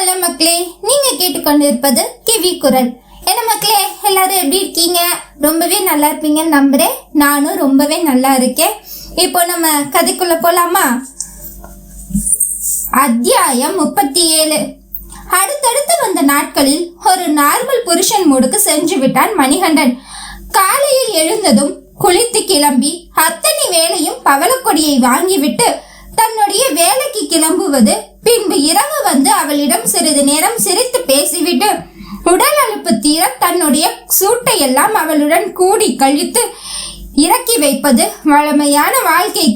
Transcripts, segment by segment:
Hello மக்களே, நீங்க கேட்டுக்கொண்டிருப்பது கிவி குரல். என்ன மக்களே, எல்லாரும் எப்படி இருக்கீங்க? ரொம்பவே நல்லா இருப்பீங்கன்னு நம்புறேன். நானும் ரொம்பவே நல்லா இருக்கேன். இப்போ நம்ம கதைக்குள்ள போலாமா? அத்தியாயம் 37. அடுத்தடுத்து வந்த நாட்களில் ஒரு நார்மல் புருஷன் மூடுக்கு சென்று விட்டான் மணிகண்டன். காலையில் எழுந்ததும் குளித்து கிளம்பி அத்தனை வேலையும் பவளக்கொடியை வாங்கிவிட்டு தன்னுடைய வேலைக்கு கிளம்புவது. பின்பு இரவு வந்து அவளிடம் சிறிது நேரம் சிரித்து பேசிவிட்டு உடல் அலுப்பு தீர தன்னுடைய சூட்டை எல்லாம் அவளுடன் கூடி கழித்து இறக்கி வைப்பது வழமையான வாழ்க்கை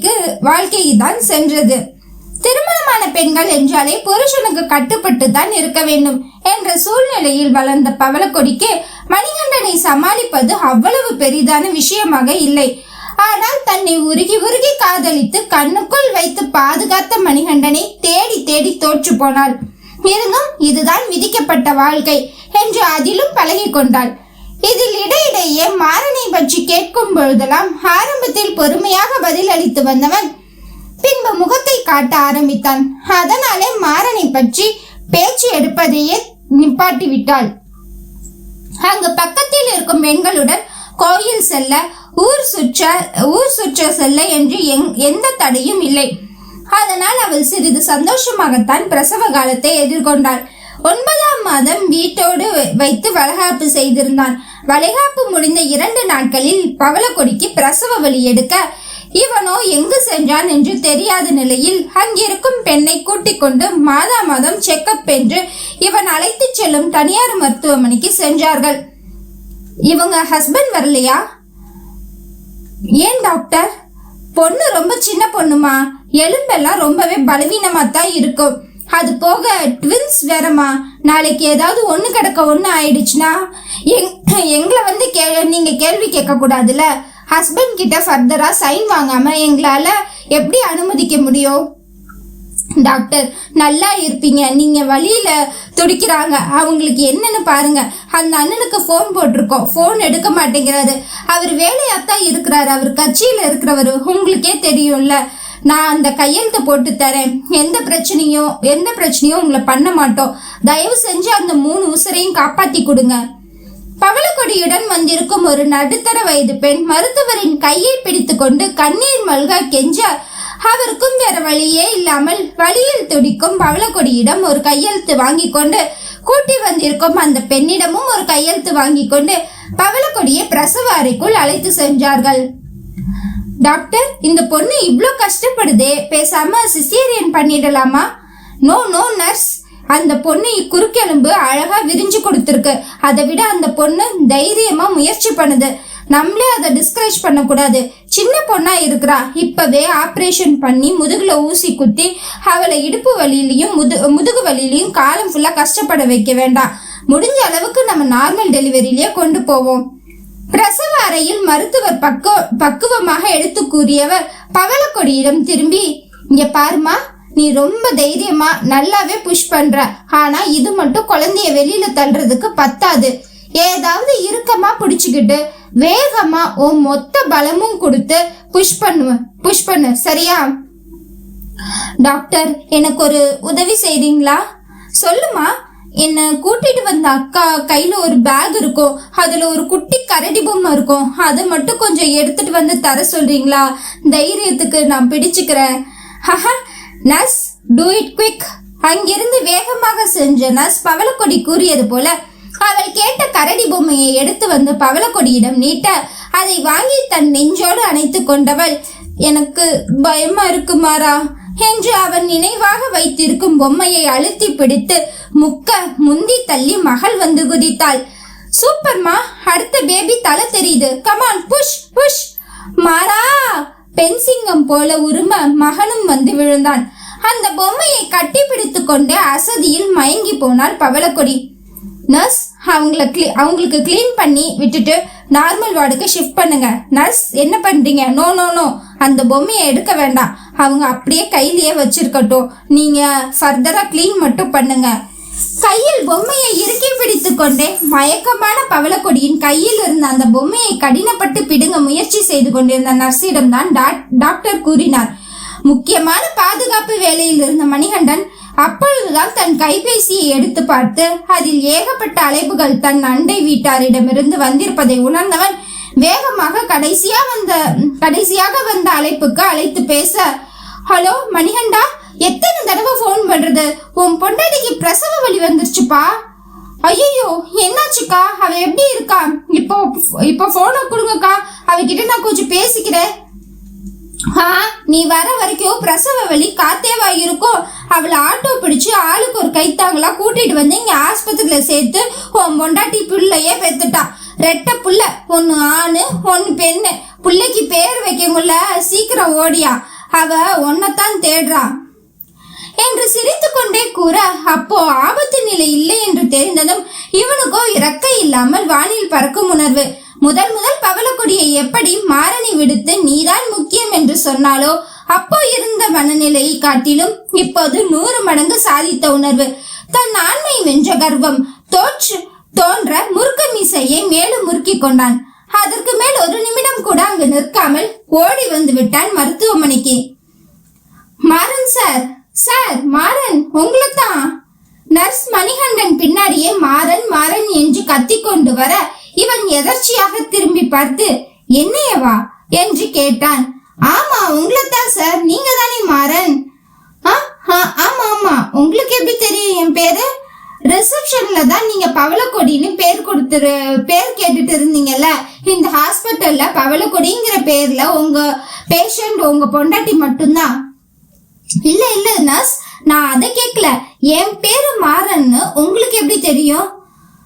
தான் சென்றது. திருமணமான பெண்கள் என்றாலே புருஷனுக்கு கட்டுப்பட்டு தான் இருக்க வேண்டும் என்ற சூழ்நிலையில் வளர்ந்த பவளக்கொடிக்கு மணிகண்டனை சமாளிப்பது அவ்வளவு பெரிதான விஷயமாக இல்லை. ஆனால் தன்னை உருகி உருகி காதலித்து கண்ணுக்குள் வைத்து பாதுகாத்த மணிகண்டனை தேடி தேடி தோற்று போனாள். இருந்தும் இதுதான் விதிக்கப்பட்ட வாழ்க்கை என்று அதிலும் பழகி கொண்டாள். இதில் இடையிடையே மாறனை பற்றி கேட்கும் பொழுதெல்லாம் ஆரம்பத்தில் பொறுமையாக பதில் அளித்து வந்தவன் பின்பு முகத்தை காட்ட ஆரம்பித்தான். அதனாலே மாறனை பற்றி பேச்சு எடுப்பதையே நிப்பாட்டி விட்டாள். அங்கு பக்கத்தில் இருக்கும் பெண்களுடன் கோயில் செல்ல, ஊர் சுற்ற செல்ல என்று எந்த தடையும் இல்லை. அதனால் அவள் சிறிது சந்தோஷமாகத்தான் பிரசவ காலத்தை எதிர்கொண்டாள். 9ஆம் மாதம் வீட்டோடு வைத்து வளைகாப்பு செய்திருந்தான். வளைகாப்பு முடிந்த 2 நாட்களில் பவளக்கொடிக்கு பிரசவ வலி எடுக்க இவனோ எங்கு சென்றான் என்று தெரியாத நிலையில் அங்கிருக்கும் பெண்ணை கூட்டிக் கொண்டு மாதம் செக்கப் என்று இவன் அழைத்து செல்லும் தனியார் மருத்துவமனைக்கு சென்றார்கள். இவங்க ஹஸ்பண்ட் வரலையா? ஏன் டாக்டர்? பொண்ணு ரொம்ப சின்ன பொண்ணுமா, எலும்பெல்லாம் ரொம்பவே பலவீனமா தான் இருக்கும். அது போக ட்வின்ஸ் வேறமா, நாளைக்கு ஏதாவது ஒண்ணு கிடக்க ஒண்ணு ஆயிடுச்சுன்னா எங்களை வந்து நீங்க கேள்வி கேட்க கூடாதுல. ஹஸ்பண்ட் கிட்ட ஃபர்தரா சைன் வாங்காம எங்களால எப்படி அனுமதிக்க முடியும்? டாக்டர் நல்லா இருப்பீங்க, நீங்க வழியில துடிக்கிறாங்க, அவங்களுக்கு என்னன்னு பாருங்க. அந்த அண்ணனுக்கு போன் போட்டிருக்கோம், போன் எடுக்க மாட்டேங்கிறாரு. அவர் வேலையாத்தான் இருக்கிறாரு, அவர் கட்சியில இருக்கிறவரு, உங்களுக்கே தெரியும்ல. நான் அந்த கையெழுத்து போட்டு தரேன், எந்த பிரச்சனையும் உங்களை பண்ண மாட்டோம். தயவு செஞ்சு அந்த 3 உசுரையும் காப்பாத்தி கொடுங்க. பவளக்கொடியுடன் வந்திருக்கும் ஒரு நடுத்தர வயது பெண் மருத்துவரின் கையை பிடித்து கொண்டு கண்ணீர் மல்க கெஞ்ச அவருக்கும் வேற வழியே இல்லாமல் வழியில் துடிக்கும் பவளக்கொடியிடம் ஒரு கையெழுத்து வாங்கி கொண்டு கூட்டி வந்திருக்கும் அந்த பெண்ணிடமும் ஒரு கையெழுத்து வாங்கி கொண்டு பவளக்கொடியை பிரசவ அறைக்குள் அழைத்து சென்றார்கள். டாக்டர், இந்த பொண்ணு இவ்ளோ கஷ்டப்படுதே, பேசாம சிசேரியன் பண்ணிடலாமா? நோ நர்ஸ், அந்த பொண்ணு குறுக்கெலும்பு அழகா விரிஞ்சு கொடுத்துருக்கு. அதை விட அந்த பொண்ணு தைரியமா முயற்சி பண்ணுது. நம்மளே அதை டிஸ்கரேஜ் பண்ண கூடாது. சின்ன பொண்ணா இருக்கிறா, இப்பவே ஆபரேஷன் பண்ணி முதுகுல ஊசி குத்தி அவளை இடுப்பு வலியிலையும் முதுகு வலியிலையும் காலம் ஃபுல்லா கஷ்டப்பட வைக்க வேண்டாம். முடிஞ்ச அளவுக்கு நம்ம நார்மல் டெலிவரியிலேயே கொண்டு போவோம். பிரசவ அறையில் மருத்துவர் பக்குவமாக எடுத்து கூறியவர் பவளக்கொடியிடம் திரும்பி, இங்க பாருமா, நீ ரொம்ப தைரியமா நல்லாவே புஷ் பண்ற. ஆனா இது மட்டும் குழந்தைய வெளியில தள்ளுறதுக்கு பத்தாது. ஏதாவது இறுக்கமா பிடிச்சுக்கிட்டு வேகமா உன் மொத்த பலமும் கொடுத்து புஷ் பண்ணு, சரியா? டாக்டர், எனக்கு ஒரு உதவி செய்றீங்களா? சொல்லுமா. என்ன கூட்டிட்டு வந்த அக்கா கையில ஒரு பேக் இருக்கும், அதுல ஒரு குட்டி கரடி பொம்மை இருக்கும். அதை மட்டும் கொஞ்சம் எடுத்துட்டு வந்து தர சொல்றீங்களா? தைரியத்துக்கு நான் பிடிச்சுக்கிறேன். Nurse, do it quick. அங்கிருந்து வேகமாக சென்ற நர்ஸ் பவளக்கொடி கூறியது போல அவள் கேட்ட கரடி பொம்மையை எடுத்து வந்து பவளக்கொடியிடம் நீட்ட அதை வாங்கி தன் நெஞ்சோடு அணைத்து கொண்டவள், எனக்கு பயமா இருக்குமாரா என்று அவன் நினைவாக வைத்திருக்கும் பொம்மையை அழுத்தி பிடித்து முந்தி தள்ளி மகள் வந்து குதித்தாள். சூப்பர்மா, அடுத்த பேபி தலை தெரியுது, கமான் புஷ் புஷ். மாறா, பெண் சிங்கம் போல உரும மகனும் வந்து விழுந்தான். அந்த பொம்மையை கட்டி பிடித்து கொண்டு அசதியில் மயங்கி போனாள் பவளக்கொடி. நர்ஸ், அவங்களுக்கு கிளீன் பண்ணி விட்டுட்டு நார்மல் வார்டுக்கு ஷிஃப்ட் பண்ணுங்க. நர்ஸ், என்ன பண்றீங்க? நோ, அந்த பொம்மையை எடுக்க வேண்டாம், அவங்க அப்படியே கையிலேயே வச்சிருக்கட்டும். நீங்க ஃபர்தரா கிளீன் மட்டும் பண்ணுங்க. கையில் பொம்மையை இறுக்கி பிடித்து கொண்டே மயக்கமான பவளக்கொடியின் கையில் இருந்த அந்த பொம்மையை கடினப்பட்டு பிடுங்க முயற்சி செய்து கொண்டிருந்த நர்ஸிடம் தான் டாக்டர் கூறினார், முக்கியமான பாதுகாப்பு வேலையில் இருந்த மணிகண்டன் அப்பொழுதுதான் தன் கைபேசியை எடுத்து பார்த்து அதில் ஏகப்பட்ட அழைப்புகள் தன் அண்டை வீட்டாரிடமிருந்து வந்திருப்பதை உணர்ந்தவன் வேகமாக கடைசியாக வந்த அழைப்புக்கு அழைத்து பேச, ஹலோ மணிகண்டா, எத்தனை தடவை போன் பண்றது? உன் பொண்டாட்டிக்கு பிரசவ வலி வந்துருச்சுப்பா. ஐயோ, என்னாச்சுக்கா? அவ எப்படி இருக்கா? இப்போ போனை கொடுங்கக்கா, அவகிட்ட நான் கொஞ்சம் பேசிக்கிறேன். நீ வர வரைக்கும் பிரசவ வலி காத்தேவா இருக்கும். அவளை ஆட்டோ பிடிச்சு ஆளுக்கு ஒரு கைத்தாங்களா கூட்டிட்டு வந்து இங்க ஆஸ்பத்திரியில சேர்த்து உன் பொண்டாட்டி பிள்ளையே பெத்துட்டா. ரெட்ட புள்ள, ஒன்னு ஆணு ஒன்னு பெண்ணு. பிள்ளைக்கு பேர் வைக்கங்குள்ள, சீக்கிரம் ஓடியா, அவ ஒன்னத்தான் தேடுறா என்று சிரித்து கொண்டே கூற, அப்போ ஆபத்து நிலை இல்லை என்று தெரிந்ததும் இவனுக்கோ இறக்கை இல்லாமல் வானில் பறக்கும் உணர்வு. முதல் பவளக்கொடியை எப்படி மாரணி விடுத்து நீதான் முக்கியம் என்று சொன்னாலோ அப்போ இருந்த மனநிலையை காட்டிலும் இப்போது 100 மடங்கு சாதித்த உணர்வு. தன் ஆண்மை வென்ற கர்வம் தோன்ற முறுக்க மீசையை மேலும் முறுக்கி கொண்டான். அதற்கு மேல் ஒரு நிமிடம் கூட அங்கு நிற்காமல் ஓடி வந்து விட்டான் மருத்துவமனைக்கு. மாறன் சார் மாறன், உங்களைத்தான். நர்ஸ் மணிகண்டன் பின்னாடியே மாறன் என்று கத்திக்கொண்டு வர இவன் எதர்ச்சியாக திரும்பி பார்த்து, என்னையவா என்று கேட்டான். ஆமா, உங்களைத்தான் சார், நீங்க தானே மாறன்? ஆமா, உங்களுக்கு எப்படி தெரியும் என் பேரு? ரிசப்ஷன்ல தான் நீங்க பவளக்கொடின்னு பேர் கேட்டுட்டு இருந்தீங்கல்ல. இந்த ஹாஸ்பிட்டல்ல பவளக்கொடிங்கிற பேர்ல உங்க பேஷண்ட் உங்க பொண்டாட்டி மட்டும்தான். இல்ல நர்ஸ், நான் அதை கேட்கல. என் பேரு மாறன்னு உங்களுக்கு எப்படி தெரியும்?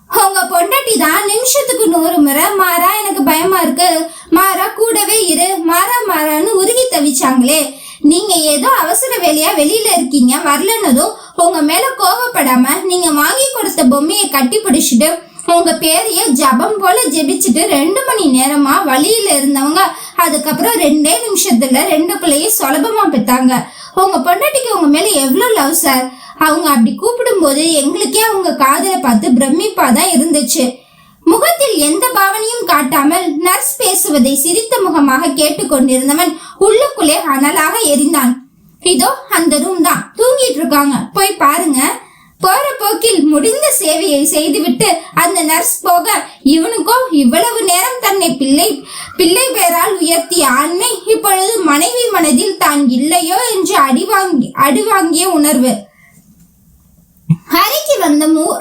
உங்க பொண்டாட்டி தான் நிமிஷத்துக்கு 100 முறை மாறா, எனக்கு பயமா இருக்கு, மாறா கூடவே இரு, மாறான்னு உருகி தவிச்சாங்களே. நீங்க ஏதோ அவசர வேலையா வெளியில இருக்கீங்க, வரலன்னதும் உங்க மேல கோவப்படாம நீங்க வாங்கி கொடுத்த பொம்மையை கட்டி பிடிச்சிட்டு உங்க பேரைய ஜபம் போல ஜெபிச்சுட்டு 2 மணி நேரமா வழியில இருந்தவங்க அதுக்கப்புறம் 2 நிமிஷத்துல 2 பிள்ளைய சுலபமா பெத்தாங்க. உங்க பொண்டாட்டிக்கு உங்க மேல எவ்வளவு லவ் சார். அவங்க அப்படி கூப்பிடும் போது எங்களுக்கே அவங்க காதலை பார்த்து பிரமிப்பா தான் இருந்துச்சு. முகத்தில் எந்த பாவனையும் காட்டாமல் நர்ஸ் பேசுவதை சிரித்த முகமாக கேட்டுக்கொண்டிருந்தவன் உள்ளுக்குள்ளே அனலாக எரிந்தான். இதோ அந்த ரூம் தான், தூங்கிட்டு இருக்காங்க, போய் பாருங்க. போற போக்கில் முடிந்த சேவையை செய்துவிட்டு அந்த நர்ஸ் போக இவனுக்கோ இவ்வளவு நேரம் தன்னை பிள்ளை பேரால் உயர்த்திய ஆண்மை இப்பொழுது மனைவி மனதில் தான் இல்லையோ என்று அடிவாங்கிய உணர்வு.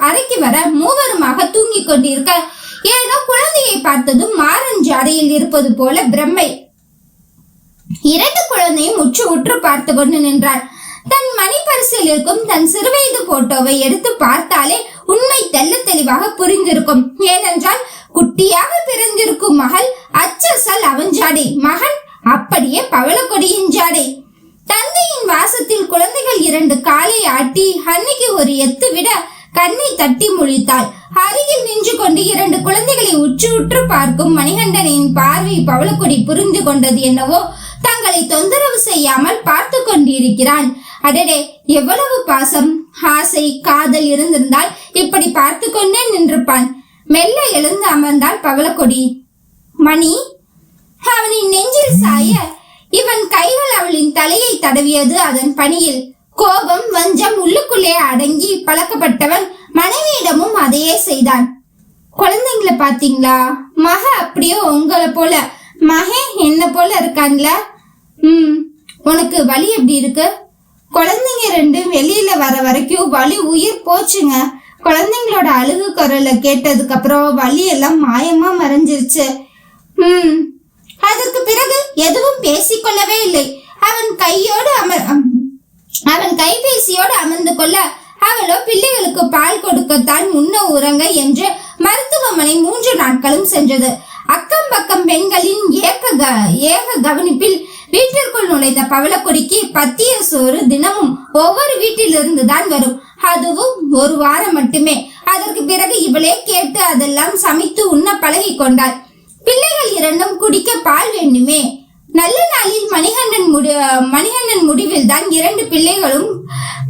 அறைக்கு வர மூவருமாக தூங்கிக் கொண்டிருக்க ஏதோ குழந்தையை பார்த்ததும் மாறன் ஜாடையில் இருப்பது போல பிரம்மை. 2 குழந்தையும் உற்று பார்த்து கொண்டு நின்றாள். தன் மணிப்பரிசில் இருக்கும் தன் சிறுவயது போட்டோவை எடுத்து பார்த்தாலே உண்மை தெளிவாக புரிந்திருக்கும். ஏனென்றால் குட்டியாக பிறந்திருக்கும் மகள் அச்சசல் அவன் ஜாடை, மகன் அப்படியே பவளக்கொடியின் ஜாடை. தந்தையின் வாசத்தில் குழந்தைகள் 2 காலை ஆட்டி அன்னைக்கு ஒரு எத்து விட கண்ணை தட்டி முழித்தாள். அருகில் நின்று கொண்டு 2 குழந்தைகளை உற்று பார்க்கும் மணிகண்டனின் பார்வை பவளக்கொடி புரிந்து கொண்டது என்னவோ. தங்களை தொந்தரவு செய்யாமல் பார்த்து கொண்டிருக்கிறான். அடடே, எவ்வளவு பாசம், ஆசை, காதல் இருந்திருந்தால் இப்படி பார்த்து கொண்டே நின்றிருப்பான். மெல்ல எழுந்து அமர்ந்தாள் பவளக்கொடி. மணி அவனின் நெஞ்சில் சாய இவன் கைகள் அவளின் தலையை தடவியது அதன் பணியில். கோபம் வஞ்சம் உள்ளுக்குள்ளே அடங்கி பழக்கப்பட்டவன் மனைவியிடமும் அதையே செய்தான். குழந்தைங்களை பாத்தீங்களா? மக அப்படியே உங்களை போல, மகே என்ன போல இருக்காங்களா? உனக்கு வலி எப்படி இருக்கு? குழந்தைங்க 2 வெளியில வர வரைக்கும் வலி உயிர் போச்சுங்க. குழந்தைங்களோட அழுகு குரலை கேட்டதுக்கு அப்புறம் வலி எல்லாம் மாயமா மறைஞ்சிருச்சு. அதற்கு பிறகு எதுவும் பேசிக்கொள்ளவே இல்லை. அவன் கைபேசியோடு அமர்ந்து கொள்ள அவளோ பிள்ளைகளுக்கு பால் கொடுக்கத்தான் உண்ண உறங்க என்று மருத்துவமனை 3 நாட்களும் சென்றது. அக்கம் பக்கம் பெண்களின் ஏக கவனிப்பில் வீட்டிற்குள் நுழைந்த பவளக்கொடிக்கு பத்திய சோறு தினமும் ஒவ்வொரு வீட்டிலிருந்து தான் வரும். அதுவும் 1 வாரம் மட்டுமே. அதற்கு பிறகு இவளே கேட்டு அதெல்லாம் சமைத்து உண்ண பழகி கொண்டாள். பிள்ளைகள் 2 குடிக்க பால் வேண்டுமே. நல்ல நாளில் மணிகண்டன் முடிவில் தான் 2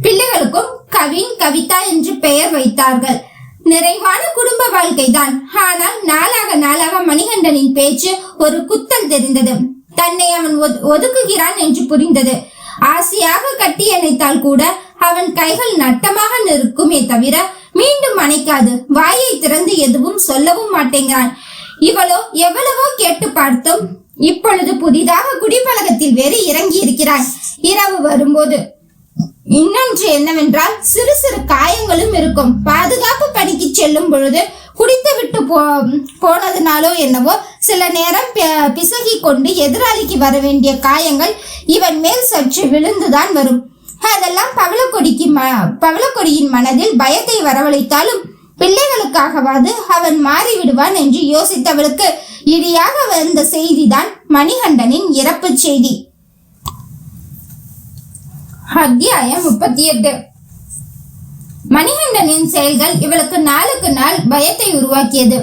பிள்ளைகளுக்கும் கவின், கவிதா என்று பெயர் வைத்தார்கள். நிறைவான குடும்ப வாழ்க்கை தான். ஆனால் நாளாக மணிகண்டனின் பேச்சு ஒரு குத்தல் தெரிந்தது. தன்னை அவன் ஒதுக்குகிறான் என்று புரிந்தது. ஆசையாக கட்டி அணைத்தால் கூட அவன் கைகள் நட்டமாக நிற்குமே தவிர மீண்டும் அணைக்காது. வாயை திறந்து எதுவும் சொல்லவும் மாட்டேங்கிறான். இவளோ எவ்வளவோ கேட்டு பார்த்தோம். இப்பொழுது புதிதாக குடிப்பழக்கத்தில் வேறு இறங்கி இருக்கிறான். இரவு வரும்போது இன்னொன்று என்னவென்றால் சிறு சிறு காயங்களும் இருக்கும். பாதுகாப்பு பணிக்கு செல்லும் பொழுது குடித்து விட்டு போனதுனாலோ என்னவோ சில நேரம் பிசகி கொண்டு எதிராளிக்கு வர வேண்டிய காயங்கள் இவன் மேல் சற்று விழுந்துதான் வரும். அதெல்லாம் பவளக்கொடியின் மனதில் பயத்தை வரவழைத்தாலும் பிள்ளைகளுக்காகவாது அவன் மாறிவிடுவான் என்று யோசித்தவளுக்கு இடியாக வந்த செய்திதான் மணிகண்டனின் இறப்பு செய்தி. அத்தியாயம் 38. மணிகண்டனின் செயல்கள் இவளுக்கு நாளுக்கு நாள் பயத்தை உருவாக்கியது.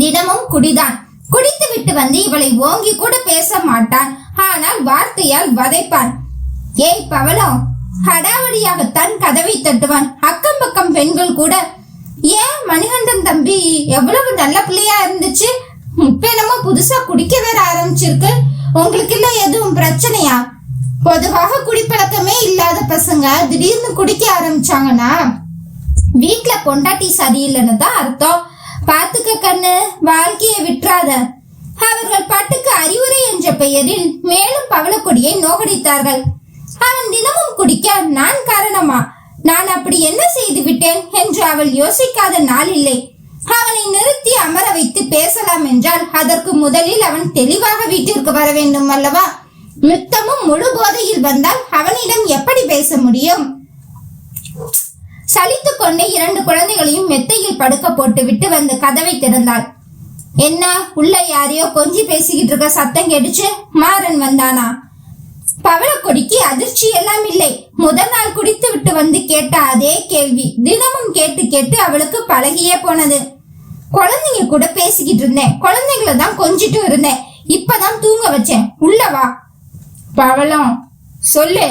தினமும் குடிதான். குடித்து விட்டு வந்து இவளை ஓங்கி கூட பேச மாட்டான். ஆனால் வார்த்தையால் வதைப்பான். ஏய் பவளம், ஹடாவடியாகத்தான் கதவை தட்டுவான். அக்கம் பக்கம் பெண்கள் கூட, ஏன் மணிகண்டன் தம்பி எவ்வளவு நல்ல பிள்ளையா இருந்துச்சு, இப்ப என்னமோ புதுசா குடிக்க வேற ஆரம்பிச்சிருக்கு, உங்களுக்கு இல்ல எதுவும் பிரச்சனையா? பொதுவாக குடிப்பழக்கமே இல்லாத பசங்க திடீர்னு குடிக்க ஆரம்பிச்சாங்கன்னா வீட்டுல பொண்டாட்டி சரியில்லைன்னு தான் அர்த்தம். பாத்துக்க கண்ணு, வாழ்க்கையை விட்டுறாத. அவர்கள் பாட்டுக்கு அறிவுரை என்ற பெயரில் மேலும் பவளக்கொடியை நோகடித்தார்கள். அவன் தினமும் குடிக்க நான் காரணமா? நான் அப்படி என்ன செய்து விட்டேன் என்று அவள் யோசிக்காத நாள் இல்லை. அவனை நிறுத்தி அமர வைத்து பேசலாம் என்றால் அதற்கு முதலில் அவன் தெளிவாக வீட்டிற்கு வர வேண்டும் அல்லவா? மித்தமும் முழு போதையில் வந்தால் அவனிடம் எப்படி பேச முடியும்? சலித்துக் கொண்டே 2 குழந்தைகளையும் மெத்தையில் படுக்க போட்டு விட்டு வந்து கதவை திறந்தாள். என்ன, உள்ள யாரையோ கொஞ்சி பேசிக்கிட்டு இருக்க சத்தம் கேட்டுச்சு. மாறன் வந்தானா? பவளக்கொடிக்கு அதிர்ச்சி எல்லாம் இல்லை. முதல் நாள் குடித்து விட்டு வந்து கேட்ட அதே கேள்வி தினமும் கேட்டு கேட்டு அவளுக்கு பழகியே போனது. குழந்தைங்க கூட பேசிக்கிட்டு இருந்தேன், குழந்தைங்களை தான் கொஞ்சிட்டு இருந்தேன், இப்பதான் தூங்க வச்சேன், உள்ளவா. பவளம் சொல்லு.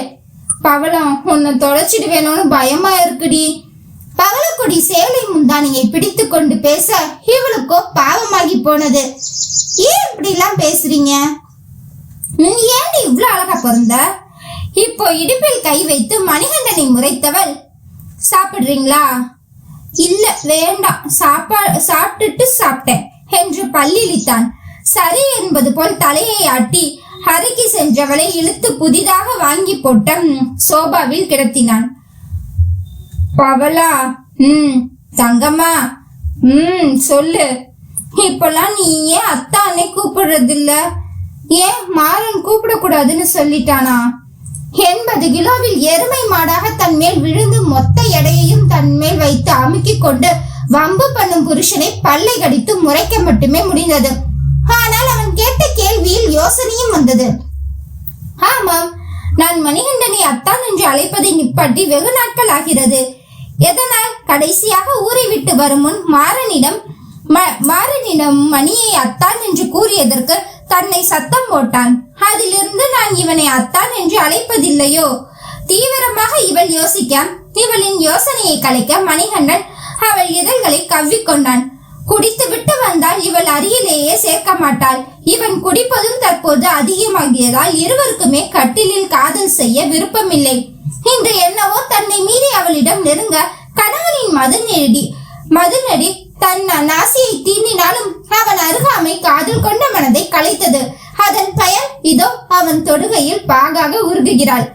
பவளம், உன்னை தொலைச்சிட்டு வேணும்னு பயமா இருக்குடி. பவளக்கொடி சேலை முந்தானியை பிடித்து கொண்டு பேச இவளுக்கோ பாவமாகி போனது. ஏன் இப்படி எல்லாம் பேசுறீங்க? நீ ஏன் இவ்வளவு அழகா பிறந்த? இப்போ இடுப்பில் கை வைத்து மணிகண்டனை முறைத்தவள், சாப்பிடுறீங்களா? இல்ல வேண்டாம், சாப்பிட்டுட்டு சாப்பிட்டேன் என்று பல்லிழித்தான். சரி என்பது போல் தலையை ஆட்டி அறைக்கு சென்றவளை இழுத்து புதிதாக வாங்கி போட்ட சோபாவில் கிடத்தினான். பவளா, தங்கம்மா, சொல்லு. இப்பெல்லாம் நீ ஏன் அத்தானே கூப்பிடுறது இல்ல? ஏன் மாறன் கூப்பிடக்கூடாதுன்னு சொல்லிட்டானா? 80 கிலோவில் எருமை மாடாக தன் மேல் விழுந்து மொத்த எடையையும் தன் மேல் வைத்து அமுக்கிக் கொண்டு வம்பு பண்ணும் புருஷனை பல்லை கடித்து முறைக்க மட்டுமே முடிந்தது. ஆனால் அவன் கேட்ட கேள்வியில் யோசனையும் வந்தது. ஆமாம், நான் மணிகண்டனை அத்தான் என்று அழைப்பதை நிப்பாட்டி வெகு நாட்கள் ஆகிறது. எதனால்? கடைசியாக ஊரை விட்டு வரும் முன் மாறனிடம் மணியை அத்தான் என்று கூறியதற்கு தன்னை சத்தம் போட்டான். அதிலிருந்து நான் இவனை அத்தான் என்று அழைப்பதில்லையோ? தீவிரமாக இவள் யோசிக்க, இவளின் யோசனையை கலைக்க மணிகண்டன் அவள் இதழ்களை கவ்விக்கொண்டான். குடித்து விட்டு வந்தால் இவள் அருகிலேயே சேர்க்க மாட்டாள். இவன் குடிப்பதும் தற்போது அதிகமாகியதால் இருவருக்குமே கட்டிலில் காதல் செய்ய விருப்பமில்லை. இன்று என்னவோ தன்னை மீறி அவளிடம் நெருங்க கணவனின் மதுநடி தன் நாசியை தீண்டினாலும் அவன் அருகாமை காதல் கொண்ட மனதை கலைத்தது. அதன் பயன் இதோ அவன் தொடுகையில் பாகாக உருகுகிறாள்.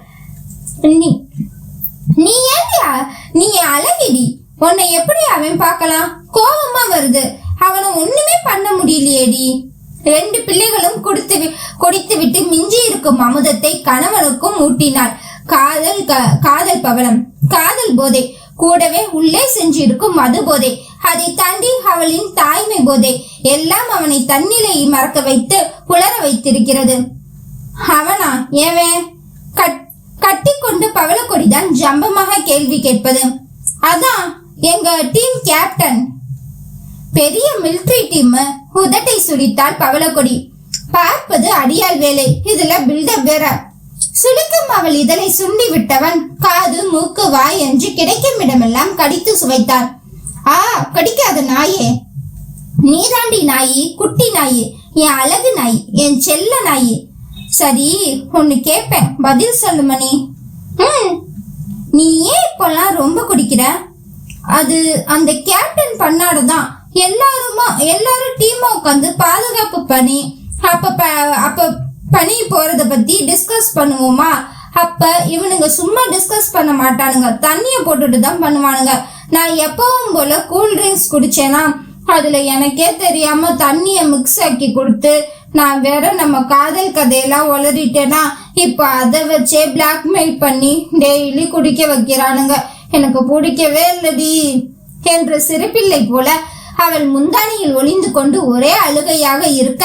நீ அழகிடி, உன்னை எப்படி அவன் பார்க்கலாம்? கோபமா வருது. அவனை ஒண்ணுமே பண்ண முடியலையேடி. 2 பிள்ளைகளும் குடித்து விட்டு மிஞ்சி இருக்கும் அமுதத்தை கணவனுக்கும் ஊட்டினாள். காதல் பவளம், காதல் போதை, கூடவே உள்ளே சென்றிருக்கும் மது போதை, அதை தாண்டி அவளின் தாய்மை போதை எல்லாம் அவனை தன்னிலையை மறக்க வைத்து புலர வைத்திருக்கிறது. அவனா? ஏவன்? கட்டி கொண்டு பவளக்கொடிதான் ஜம்பமாக கேள்வி கேட்பது. அதான் எங்க டீம் கேப்டன். பெரிய மிலிட்டரி டீம். உதட்டை சுழித்தாள் பவளக்கொடி. பார்ப்பது அடியால் வேலை, இதுல பில்டப் வேற. சுளிக்கும் அவள் இதனை சுண்டி விட்டவன் காது மூக்கு வாய் என்று கிடைக்கும் இடமெல்லாம் கடித்து சுவைத்தான். கடிக்காத நாயே, நீதாண்டி நாயி, குட்டி நாயி, என் அழகு நாயி, என் செல்ல நாயி. சரி, ஒன்னு கேட்பேன், பதில் சொல்லு மணி. நீ ஏன் இப்பெல்லாம் ரொம்ப குடிக்கிற? அது அந்த கேப்டன் பண்ணாடுதான். எல்லாரும் டீமா உட்காந்து பாதுகாப்பு பண்ணி அப்ப பணி போறத பத்தி டிஸ்கஸ் பண்ணுவோமா? அப்ப இவனுங்க சும்மா டிஸ்கஸ் பண்ண மாட்டானுங்க, தண்ணிய போட்டுட்டு தான் பண்ணுவானுங்க. நான் எப்பவும் போல கூல் ட்ரிங்க்ஸ் குடிச்சேனா அதுல எனக்கே தெரியாம தண்ணிய மிக்ஸ் ஆக்கி கொடுத்து நான் வேற நம்ம காதல் கதையெல்லாம் உளறிட்டேனா இப்ப அதை வச்சே பிளாக்மெயில் பண்ணி டெய்லி குடிக்க வைக்கிறானுங்க. எனக்கு பிடிக்கவே இல்லடி என்ற சிறுபிள்ளை போல அவள் முந்தானியில் ஒளிந்து கொண்டு ஒரே அழுகையாக இருக்க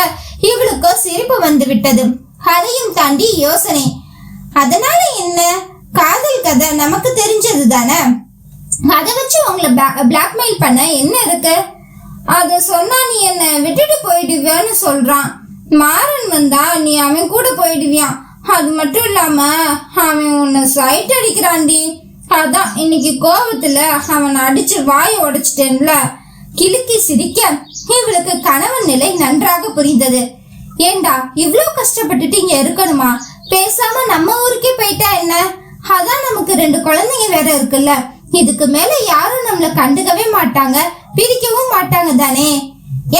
இவளுக்கோ சிரிப்பு வந்து விட்டது. அதையும் தாண்டி யோசனை, அதனால என்ன, காதல் கதை நமக்கு தெரிஞ்சது தானே, அதை வச்சு உங்களை பிளாக்மெயில் பண்ண என்ன இருக்கு? அத சொன்னா நீ என்ன விட்டுட்டு போயிடுவியான்னு சொல்றான். மாறன் வந்தா நீ அவன் கூட போயிடுவியான். அது மட்டும் இல்லாம அவன் உன்னை சைட் அடிக்கிறான்டி. அதான் இன்னைக்கு கோபத்துல அவனை அடிச்சு வாயை உடைச்சிட்டேன்ல. கிளுக்கி சிரிக்க இவளுக்கு கணவன் நிலை நன்றாக புரிந்தது. ஏண்டா இவ்ளோ கஷ்டப்பட்டுட்டு இங்க இருக்கணுமா? பேசாம நம்ம ஊருக்கே போயிட்டா என்ன? அதான் நமக்கு 2 குழந்தைங்க வேற இருக்குல்ல. இதுக்கு மேல யாரும் நம்மள கண்டுக்கவே மாட்டாங்க, பிரிக்கவும் மாட்டாங்க தானே.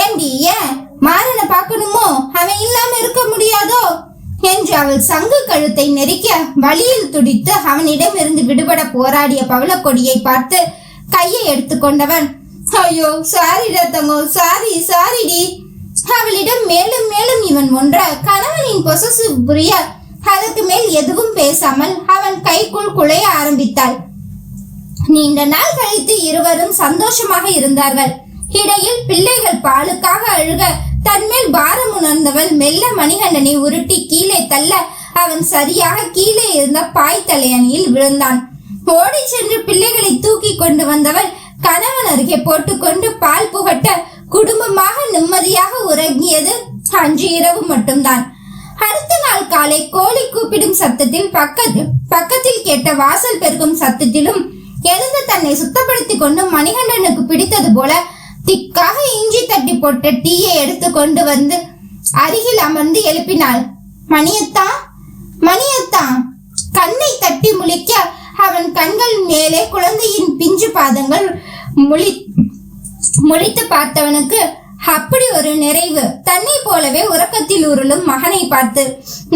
ஏண்டி ஏன் மாறனை பார்க்கணுமோ? அவன் இல்லாம இருக்க முடியாதோ என்று அவள் சங்கு கழுத்தை நெரிக்க வழியில் துடித்து அவனிடம் இருந்து விடுபட போராடிய பவளக்கொடியை பார்த்து கையை எடுத்துக்கொண்டவன், ஐயோ சாரிடா தங்கோ, சாரிடி. அவளிடம் மேலும் மேலும் இவன் ஒன்ற கணவனின் பொசசிவ் புரிய அதற்கு மேல் எதுவும் பேசாமல் அவன் கைக்குள் குழைய ஆரம்பித்தாள். நீண்ட நாள் கழித்து இருவரும் சந்தோஷமாக இருந்தார்கள். இடையில் பிள்ளைகள் பாலுக்காக அழுக தன்மேல் பாரம் உணர்ந்தவள் மெல்ல மணிகண்டனை உருட்டி கீழே தள்ள அவன் சரியாக கீழே இருந்த பாய் தலையணியில் விழுந்தான். ஓடி சென்று பிள்ளைகளை தூக்கி கொண்டு வந்தவள் கணவன் அருகே போட்டுக்கொண்டு பால் புகட்ட குடும்பமாக நிம்மதியாக உறங்கியது அன்று இரவு மட்டும்தான். அடுத்த நாள் காலை கோழி கூப்பிடும் சத்தத்தில் பக்கத்தில் கேட்ட வாசல் பெருக்கும் சத்தத்திலும் எழுந்து தன்னை சுத்தப்படுத்தி கொண்டு மணிகண்டனுக்கு பிடித்தது போல திக்காக இஞ்சி தட்டி போட்ட டீயை எடுத்து கொண்டு வந்து அருகில் அமர்ந்து எழுப்பினாள். மணியத்தா கண்ணை தட்டி முழிக்க அவன் கண்கள் மேலே குழந்தையின் பிஞ்சு பாதங்கள் முழித்து பார்த்தவனுக்கு அப்படி ஒரு நிறைவு. தன்னை போலவே உறக்கத்தில் உருளும் மகனை பார்த்து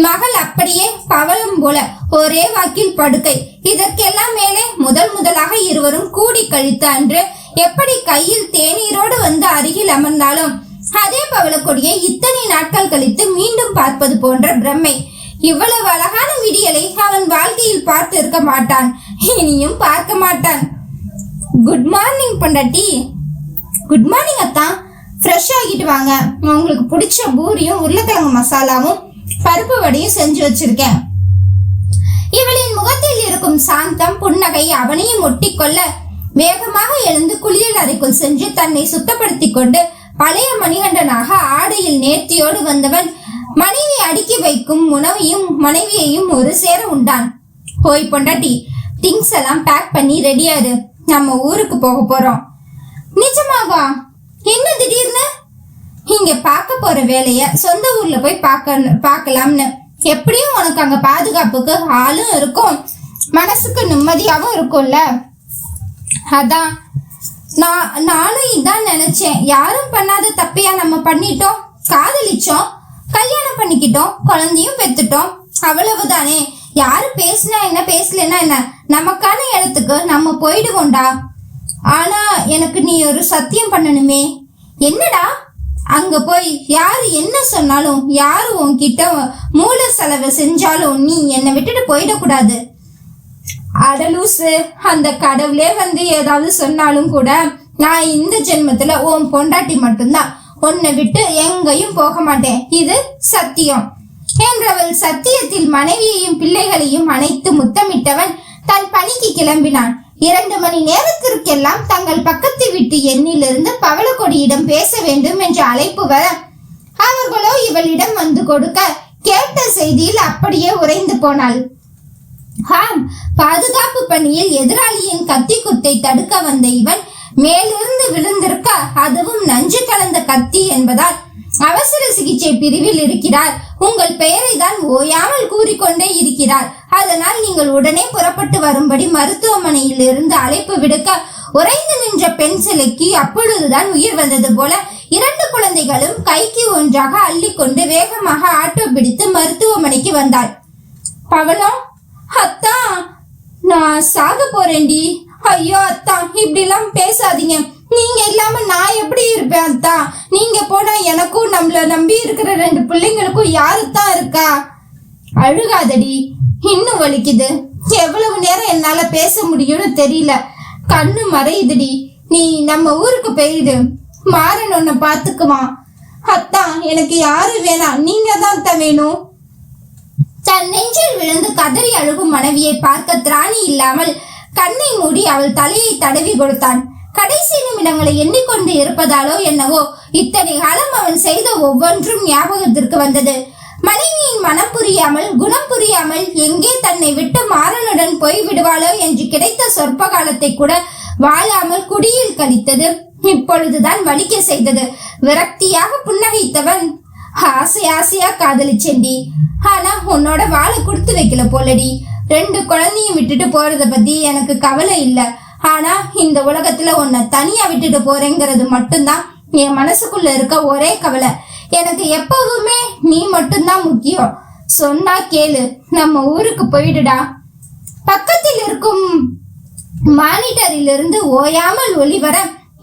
மகள் அப்படியே பவளம் போல ஒரே வாக்கில் படுக்கை. இதற்கெல்லாம் மேலே முதலாக இருவரும் கூடி கழித்த அன்று எப்படி கையில் தேநீரோடு வந்து அருகில் அமர்ந்தாலும் அதே பவளக்கொடியை இத்தனை நாட்கள் கழித்து மீண்டும் பார்ப்பது போன்ற பிரம்மை. இவ்வளவு அழகான விடியலை அவன் வாழ்க்கையில் பார்த்து இருக்க மாட்டான், இனியும் பார்க்க மாட்டான். குட் மார்னிங் பொண்டாட்டி. குட் மார்னிங் அத்தா. ஃப்ரெஷ் ஆகிட்டு வாங்க, உங்களுக்கு பிடிச்ச பூரியும் உருளைக்கிழங்கு மசாலாவும் பருப்பு வடையும் செஞ்சு வச்சிருக்கேன். இவளின் முகத்தில் இருக்கும் சாந்தம் புன்னகை அவனையும் ஒட்டிக்கொள்ள வேகமாக எழுந்து குளியல் அறைக்குள் சென்று தன்னை சுத்தப்படுத்தி கொண்டு பழைய மணிகண்டனாக ஆடையில் நேர்த்தியோடு வந்தவன் மனைவி அடுக்கி வைக்கும் உணவையும் மனைவியையும் ஒரு சேர உண்டான். போய் பொண்டாட்டி, திங்ஸ் எல்லாம் பேக் பண்ணி ரெடியாரு, நம்ம ஊருக்கு போக போறோம். நிஜமாவா? என்ன திடீர்னு? இங்க பார்க்க போற வேலைய சொந்த ஊர்ல போய் பார்க்கலாம்னு. எப்படியும் உனக்கு அங்க பாதுகாப்புக்கு ஆளும் இருக்கும், மனசுக்கு நிம்மதியாவும் இருக்கும்ல. அதான் நானும் இதான் நினைச்சேன். யாரும் பண்ணாத தப்பையா நம்ம பண்ணிட்டோம்? காதலிச்சோம், கல்யாணம் பண்ணிக்கிட்டோம், குழந்தையும் பெத்துட்டோம், அவ்வளவுதானே. யாரு பேசினா என்ன பேசலன்னா என்ன, நமக்கான இடத்துக்கு நம்ம போயிடுவோண்டா. ஆனா எனக்கு நீ ஒரு சத்தியம் பண்ணணுமே. என்னடா? அங்க போய் யாரு என்ன சொன்னாலும், யாரு உன்கிட்ட மூல செலவு செஞ்சாலும் நீ என்னை விட்டுட்டு போயிடக்கூடாது. அடலூசு, அந்த கடவுளே வந்து ஏதாவது சொன்னாலும் கூட நான் இந்த ஜென்மத்துல உன் பொண்டாட்டி மட்டும்தான், உன்னை விட்டு எங்கேயும் போக மாட்டேன், இது சத்தியம் என்றவள் சத்தியத்தில் மனைவியையும் பிள்ளைகளையும் அணைத்து முத்தமிட்டவன் தன் பணிக்கு கிளம்பினான். 2 மணி நேரத்திற்கெல்லாம் தங்கள் பக்கத்து வீட்டு எண்ணிலிருந்து பவளக்கொடியிடம் பேச வேண்டும் என்ற அழைப்பு வர அவர்களோ இவளிடம் வந்து கொடுக்க கேட்ட செய்தியில் அப்படியே உறைந்து போனாள். பாதுகாப்பு பணியில் எதிராளியின் கத்தி குத்தை தடுக்க வந்த இவன் மேலிருந்து விழுந்திருக்க, அதுவும் நஞ்சு கலந்த கத்தி என்பதால் அவசர சிகிச்சை பிரிவில் இருக்கிறார். உங்கள் பெயரை தான் ஓயாமல் கூறிக்கொண்டே இருக்கிறார். அதனால் நீங்கள் உடனே புறப்பட்டு வரும்படி மருத்துவமனையில் இருந்து அழைப்பு விடுக்க உறைந்து நின்ற பெண் சிலைக்கு அப்பொழுதுதான் உயிர் வந்தது போல 2 குழந்தைகளும் கைக்கு ஒன்றாக அள்ளிக்கொண்டு வேகமாக ஆட்டோ பிடித்து மருத்துவமனைக்கு வந்தாள். பவளம், அத்தா நான் சாக போறேன்டி. ஐயோ அத்தா, இப்படிலாம் பேசாதீங்க. நீங்க இல்லாம நான் எப்படி இருப்பேன் அத்தா? நீங்க போனா எனக்கும் நம்மள நம்பி இருக்கிற 2 பிள்ளைங்களுக்கும் யாருத்தான் இருக்கா? அழுகாதடி, இன்னும் வலிக்குது. எவ்வளவு நேரம் என்னால பேச முடியும்னு தெரியல. கண்ணு மறையுதுடி. நீ நம்ம ஊருக்கு போயிடு. மாறன் உன்னை பாத்துக்குவான். அத்தா, எனக்கு யாரும் வேணாம், நீங்க தான் வேணும். தன் நெஞ்சில் விழுந்து கதறி அழுகும் மனைவியை பார்க்க திராணி இல்லாமல் கண்ணை மூடி அவள் தலையை தடவி கொடுத்தான். கடைசி நிமிடங்களை எண்ணிக்கொண்டு இருப்பதாலோ என்னவோ இத்தனை காலம் அவன் செய்த ஒவ்வொன்றும் ஞாபகத்திற்கு வந்தது. மனைவியின் மனம் புரியாமல், குணம் புரியாமல் எங்கே தன்னை விட்டு மாறனுடன் போய் விடுவாளோ என்று கிடைத்த சொற்ப காலத்தை கூட வாழாமல் குடியில் கழித்தது இப்பொழுதுதான் வலிக்க செய்தது. விரக்தியாக புன்னகைத்தவன், ஆசை ஆசையா காதலிச்சேன்டி, ஆனா உன்னோட வாழை கொடுத்து வைக்கல போலடி. 2 குழந்தையும் விட்டுட்டு போறத பத்தி எனக்கு கவலை இல்ல. ஆனா இந்த உலகத்துல உன்னை தனியா விட்டுட்டு போறேங்கிறது மட்டும்தான் என் மனசுக்குள்ள இருக்க ஒரே கவலை. எனக்கு எப்பவுமே நீ மட்டும்தான் முக்கியம். சொன்னா கேளு, நம்ம ஊருக்கு போயிடுடா. பக்கத்தில் இருக்கும் மானிட்டரில் இருந்து ஓயாமல் ஒளிவர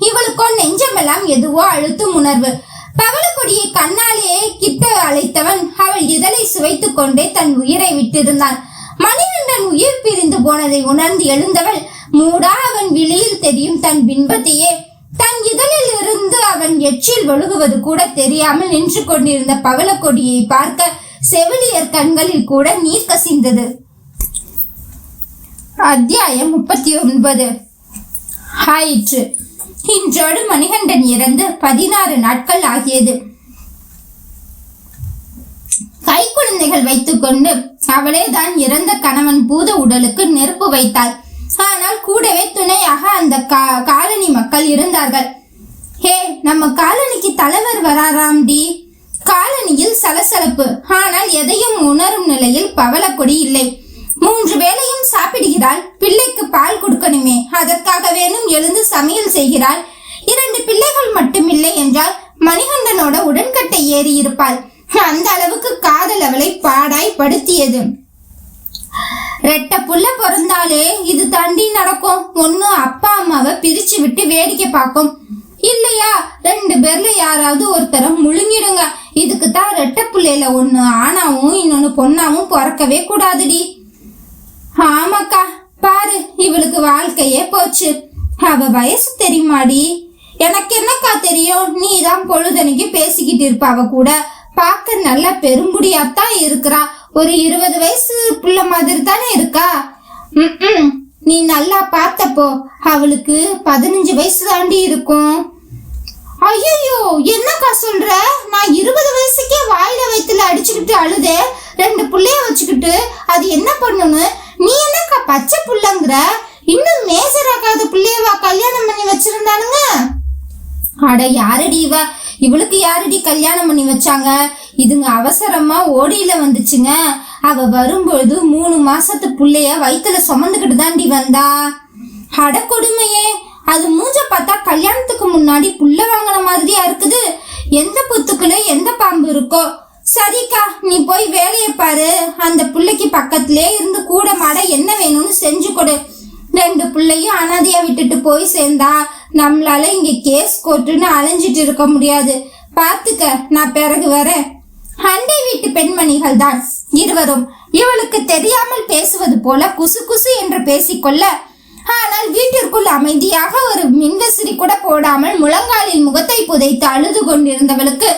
இவளுக்கோ நெஞ்சமெல்லாம் எதுவோ அழுத்தும் உணர்வு. பவளக்கொடியை கண்ணாலேயே கிட்ட அழைத்தவன் அவள் இதழை சுவைத்துக் கொண்டே தன் உயிரை விட்டிருந்தான். மணிகண்டன் உயிர் பிரிந்து போனதை உணர்ந்து எழுந்தவள் மூடா அவன் விழியில் தெரியும் தன் பின்பத்தையே தன் இதழில் இருந்து அவன் எச்சில் ஒழுகுவது கூட தெரியாமல் நின்று கொண்டிருந்த பவளக்கொடியை பார்க்க செவிலியர் கண்களில் கூட நீர் கசிந்தது. அத்தியாயம் 39. ஆயிற்று. இன்றோடு மணிகண்டன் இறந்து 16 நாட்கள் ஆகியது. கை குழந்தைகள் வைத்துக்கொண்டு அவளே தான் இறந்த கணவன் பூத உடலுக்கு நெருப்பு வைத்தாள். ஆனால் கூடவே துணையாக அந்த காலனி மக்கள் இருந்தார்கள். ஹே, நம்ம காலனிக்கு தலைவர் வராராம் டி. காலனியில் சலசலப்பு. ஆனால் எதையும் உணரும் நிலையில் பவளக்கொடி இல்லை. 3 வேளையும் சாப்பிடுகிறாள். பிள்ளைக்கு பால் கொடுக்கணுமே, அதற்காக வேணும் எழுந்து சமையல் செய்கிறாள். 2 பிள்ளைகள் மட்டுமில்லை என்றால் மணிகண்டனோட உடன்கட்டை ஏறி இருப்பாள். அந்த அளவுக்கு காதல் அவளை பாடாய் படுத்தியது. 2 புள்ள பிறந்தாலே இது தாண்டி நடக்கும். ஒண்ணு அப்பா அம்மாவை பிரிச்சு விட்டு வேடிக்கை பார்க்கும், இல்லையா 2 பேர்ல யாராவது ஒருத்தர முழுங்கிடுங்க. இதுக்கு தான் 2 புள்ளையில ஒண்ணு ஆணாவும் இன்னொன்னு பொண்ணாவும் பிறக்கவே கூடாதுடி. ஆமாக்கா, பாரு இவளுக்கு வாழ்க்கையே போச்சு. அவ வயசு தெரியுமாடி? எனக்கு என்னக்கா தெரியும்? நீ தான் பொழுதனைக்கு பேசிக்கிட்டு இருப்ப. அவ கூட பார்க்க நல்லா பெருங்குடியாத்தான் இருக்கிறா. ஒரு 20 வயசு புள்ள மாதிரி தானே இருக்கா. நீ நல்லா பார்த்தப்போ அவளுக்கு 15 வயசு தாண்டி இருக்கும். ஐயோ, என்னக்கா சொல்ற? நான் 20 வயசுக்கே வாயில வயித்துல அடிச்சுக்கிட்டு அழுதே 2 புள்ளைய வச்சுக்கிட்டு அது என்ன பண்ணுன்னு நீ என்னக்கா பச்சை புள்ளங்கிற? இன்னும் மேசராக்காத புள்ளையவா கல்யாணம் பண்ணி வச்சிருந்தானுங்க? அட யாரடி இவ? இவளுக்கு யாரடி கல்யாணம் பண்ணி வச்சாங்க? இதுங்க அவசரமா ஓடியில வந்துச்சுங்க. அவ வரும்பொழுது 3 மாசத்து புள்ளைய வயித்துல சுமந்துக்கிட்டு தாண்டி வந்தா. அட கொடுமையே, அது மூஞ்ச பார்த்தா கல்யாணத்துக்கு முன்னாடி புள்ள வாங்கின மாதிரியா இருக்குது. எந்த புத்துக்குள்ள எந்த பாம்பு இருக்கோ. சரிக்கா, நீ போய் வேலையை பாரு. அந்த புள்ளைக்கு பக்கத்திலே இருந்து கூட மாட என்ன வேணும்னு செஞ்சு கொடு. 2 பிள்ளையும் அனாதையா விட்டுட்டு போய் சேர்ந்தா நம்மளால இங்க கேஸ் கோர்ட்டுன்னு அலைஞ்சிட்டு இருக்க முடியாது. பாத்துக்க, நான் பிறகு வரேன். அண்டை வீட்டு பெண்மணிகள் தான் இருவரும். இவளுக்கு தெரியாமல் பேசுவது போல குசு குசு என்று பேசிக்கொள்ள, ஆனால் வீட்டிற்குள் அமைதியாக ஒரு மின்விசிறி கூட போடாமல் முழங்காலில் முகத்தை புதைத்து அழுது கொண்டிருந்தவளுக்கு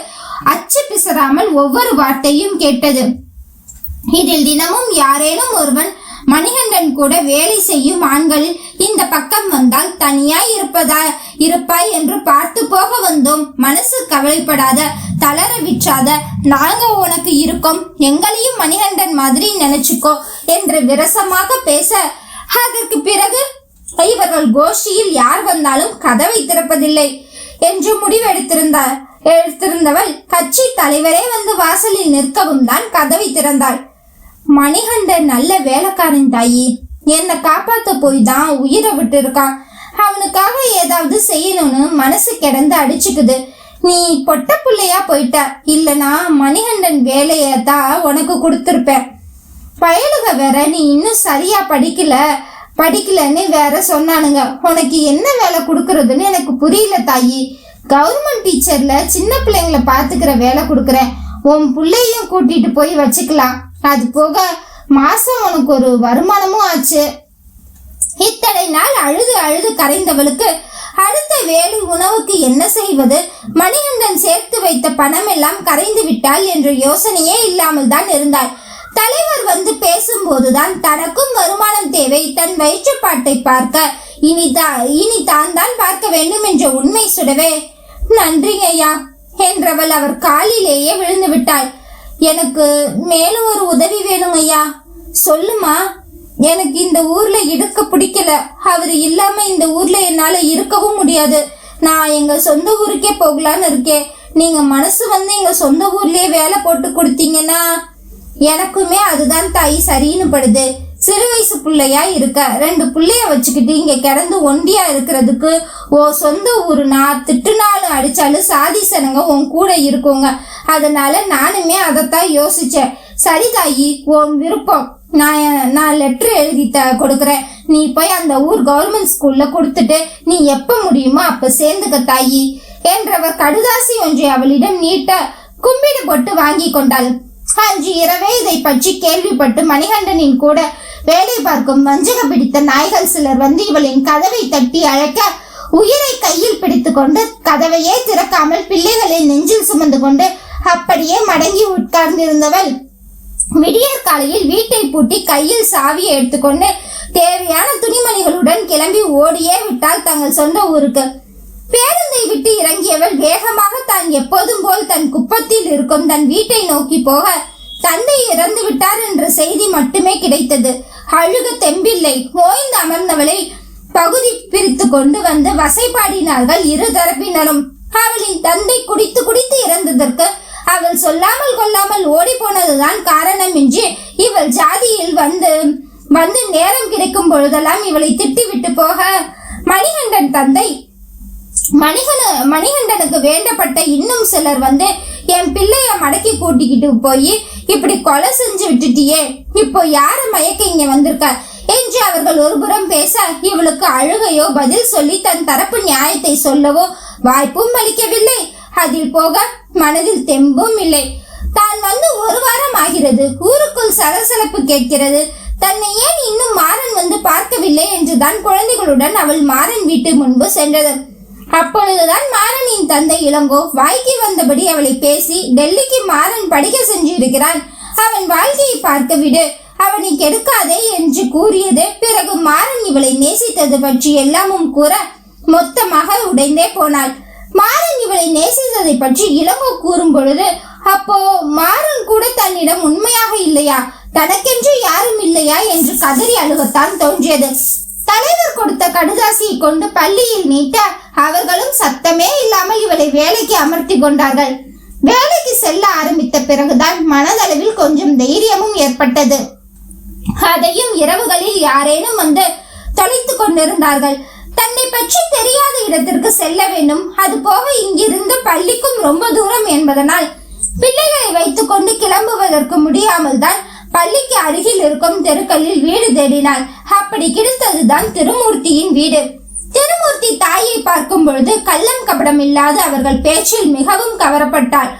அச்சு பிசறாமல் ஒவ்வொரு வார்த்தையும் கேட்டது. இதில் தினமும் யாரேனும் ஒருவன் மணிகண்டன் கூட வேலை செய்யும் ஆண்கள் இந்த பக்கம் வந்தால் தனியாய் இருப்பாய் என்று பார்த்து போக வந்தோம். மனசு கவலைப்படாத, தளர விற்றாத, நாங்க உனக்கு இருக்கோம், எங்களையும் மணிகண்டன் மாதிரி நினைச்சுக்கோ என்று விரசமாக பேச, அதற்கு பிறகு இவர்கள் கோஷ்டியில் யார் வந்தாலும் கதவை திறப்பதில்லை என்று முடிவெடுத்திருந்தார். எடுத்திருந்தவள் கட்சி தலைவரே வந்து வாசலில் நிற்கவும் தான் கதவை திறந்தாள். மணிகண்டன் நல்ல வேலைக்காரன் தாயி, என்னை காப்பாத்த போய் தான் உயிரை விட்டு இருக்கான். அவனுக்காக ஏதாவது செய்யணும்னு மனசு கிடந்து அடிச்சுக்குது. நீ பொட்ட பிள்ளையா போயிட்ட, இல்லனா மணிகண்டன் வேலைய தான் உனக்கு கொடுத்துருப்பேன். பயலுக வேற நீ இன்னும் சரியா படிக்கலன்னு வேற சொன்னானுங்க. உனக்கு என்ன வேலை கொடுக்கறதுன்னு எனக்கு புரியல தாயி. கவர்மெண்ட் டீச்சர்ல சின்ன பிள்ளைங்களை பாத்துக்கிற வேலை கொடுக்கறேன். உன் பிள்ளையும் கூட்டிட்டு போய் வச்சுக்கலாம். அது போக மாசம் உனக்கு ஒரு வருமானமும் ஆச்சு. இத்தனை நாள் அழுது அழுது கரைந்தவளுக்கு அடுத்த வேலை உணவுக்கு என்ன செய்வது? மணிகண்டன் சேர்த்து வைத்த பணம் எல்லாம் கரைந்து விட்டால் என்ற யோசனையே இல்லாமல் தான் இருந்தாள். தலைவர் வந்து பேசும்போதுதான் தனக்கும் வருமானம் தேவை, தன் வயிற்றுப்பாட்டை பார்க்க இனி தான் பார்க்க வேண்டும் என்ற உண்மை சுடவே, நன்றிங்க ஐயா என்றவள் அவர் காலிலேயே விழுந்து விட்டாள். எனக்கு மேலும் ஒரு உதவி வேணும் ஐயா. சொல்லுமா. எனக்கு இந்த ஊர்ல இருக்க பிடிக்கல. அவர் இல்லாம இந்த ஊர்ல என்னால இருக்கவும் முடியாது. நான் எங்க சொந்த ஊருக்கே போகலான்னு இருக்கேன். நீங்க மனசு வந்து எங்க சொந்த ஊர்லயே வேலை போட்டு கொடுத்தீங்கன்னா எனக்குமே அதுதான் தாய் சரின்னு படுது. சிறு வயசு பிள்ளையா இருக்க 2 பிள்ளைய வச்சுக்கிட்டு இங்க கிடந்து ஒண்டியா இருக்கிறதுக்கு ஓ சொந்த ஊருனா திட்டுனாலும் அடிச்சாலும் சாதி சனங்க உன் கூட இருக்குங்க. அதனால நானுமே அதைத்தான் யோசிச்சேன். சரி தாயி, உன் விருப்பம். நான் லெட்டர் எழுதி கொடுக்குறேன். நீ போய் அந்த ஊர் கவர்மெண்ட் ஸ்கூல்ல கொடுத்துட்டு நீ எப்ப முடியுமோ அப்ப சேர்ந்துக்க தாயி என்றவர் கடுதாசி ஒன்றை அவளிடம் நீட்ட கும்பிடு போட்டு வாங்கி கொண்டாள். அன்று இரவே இதை பற்றி கேள்விப்பட்டு மணிகண்டனின் கூட வேலை பார்க்கும் வஞ்சக பிடித்த நாய்கள் சிலர் வந்து இவளின் கதவை தட்டி அழைக்க உயிரை கையில் பிடித்து கொண்டு கதவையே திறக்காமல் பிள்ளைகளை நெஞ்சில் சுமந்து கொண்டு அப்படியே மடங்கி உட்கார்ந்திருந்தவள் விடியற் காலையில் வீட்டை பூட்டி கையில் சாவியை எடுத்துக்கொண்டு தேவையான துணிமணிகளுடன் கிளம்பி ஓடியே விட்டால் தங்கள் சொந்த ஊருக்கு. பேருந்தை விட்டு இறங்கியவள் வேகமாக தான் எப்போதும் போல் தன் குப்பத்தில் இருக்கும் தன் வீட்டை நோக்கி போக தந்தை இறந்து விட்டார் என்ற செய்தி மட்டுமே கிடைத்தது. அழுக தெம்பில்லை. ஓய்ந்து அமர்ந்தவளை பகுதி பிரித்து கொண்டு வந்து வசைபாடினார்கள் இரு தரப்பினரும். அவளின் தந்தை குடித்து குடித்து இறந்ததற்கு அவள் சொல்லாமல் கொள்ளாமல் ஓடி போனதுதான் காரணம் என்று இவள் ஜாதியில் வந்து நேரம் கிடைக்கும் பொழுதெல்லாம் இவளை திட்டிவிட்டு போக மணிகண்டன் தந்தை மணிகண்டனுக்கு வேண்டப்பட்ட இன்னும் சிலர் வந்து என் பிள்ளைய மடக்கி கூட்டிக்கிட்டு போய் இப்படி கொலை செஞ்சு விட்டுட்டியே, இப்போ யார மயக்க இங்க வந்திருக்க என்று அவர்கள் ஒருபுறம் பேச இவளுக்கு அழுகையோ பதில் சொல்லி தன் தரப்பு நியாயத்தை சொல்லவோ வாய்ப்பும் அளிக்கவில்லை. அதில் போக மனதில் தெம்பும் இல்லை. தான் வந்து 1 வாரம் ஆகிறது. ஊருக்குள் சலசலப்பு கேட்கிறது. தன்னை ஏன் இன்னும் மாறன் வந்து பார்க்கவில்லை என்றுதான் குழந்தைகளுடன் அவள் மாறன் வீட்டு முன்பு சென்றது. அப்பொழுதுதான் மாறனின் தந்தை இளங்கோ வாய்க்கு வந்தபடி அவளை பேசி டெல்லிக்கு மாறன் படிக்க சென்றிருக்கிறான், அவன் வாழ்க்கையை பார்க்க விடு, அவனை கெடுக்காதே என்று கூறியது. பிறகு மாறன் இவளை நேசித்தது பற்றி எல்லாமும் கூற மொத்தமாக உடைந்தே போனாள். மாறன் இவளை நேசித்ததை பற்றி இளங்கோ கூறும் பொழுது அப்போ மாறன் கூட தன்னிடம் உண்மையாக இல்லையா, தனக்கென்று யாரும் இல்லையா என்று கதறி அழுகத்தான் தோன்றியது. தலைவர் கொடுத்த கடுதாசியை கொண்டு பள்ளியில் நீட்ட அவர்களும் சத்தமே இல்லாமல் இவளை வேலைக்கு அமர்த்தி கொண்டார்கள். வேலைக்கு செல்ல ஆரம்பித்த பிறகுதான் மனதளவில் கொஞ்சம் தைரியமும் ஏற்பட்டது. அதையும் இரவுகளில் யாரேனும் வந்து தொலைத்து கொண்டிருந்தார்கள். தன்னை பற்றி தெரியாத இடத்திற்கு செல்ல வேண்டும். அது போக இங்கிருந்து பள்ளிக்கும் ரொம்ப தூரம் என்பதனால் பிள்ளைகளை வைத்துக் கொண்டு கிளம்புவதற்கு முடியாமல் தான் பள்ளிக்கு அருகில் இருக்கும் தெருக்களில் வீடு தேடினாள். அப்படி கிடைத்ததுதான் திருமூர்த்தியின் வீடு. திருமூர்த்தி தாயை பார்க்கும் பொழுது கள்ளம் கபடம் இல்லாத அவர்கள் பேச்சில் மிகவும் கவரப்பட்டாள்.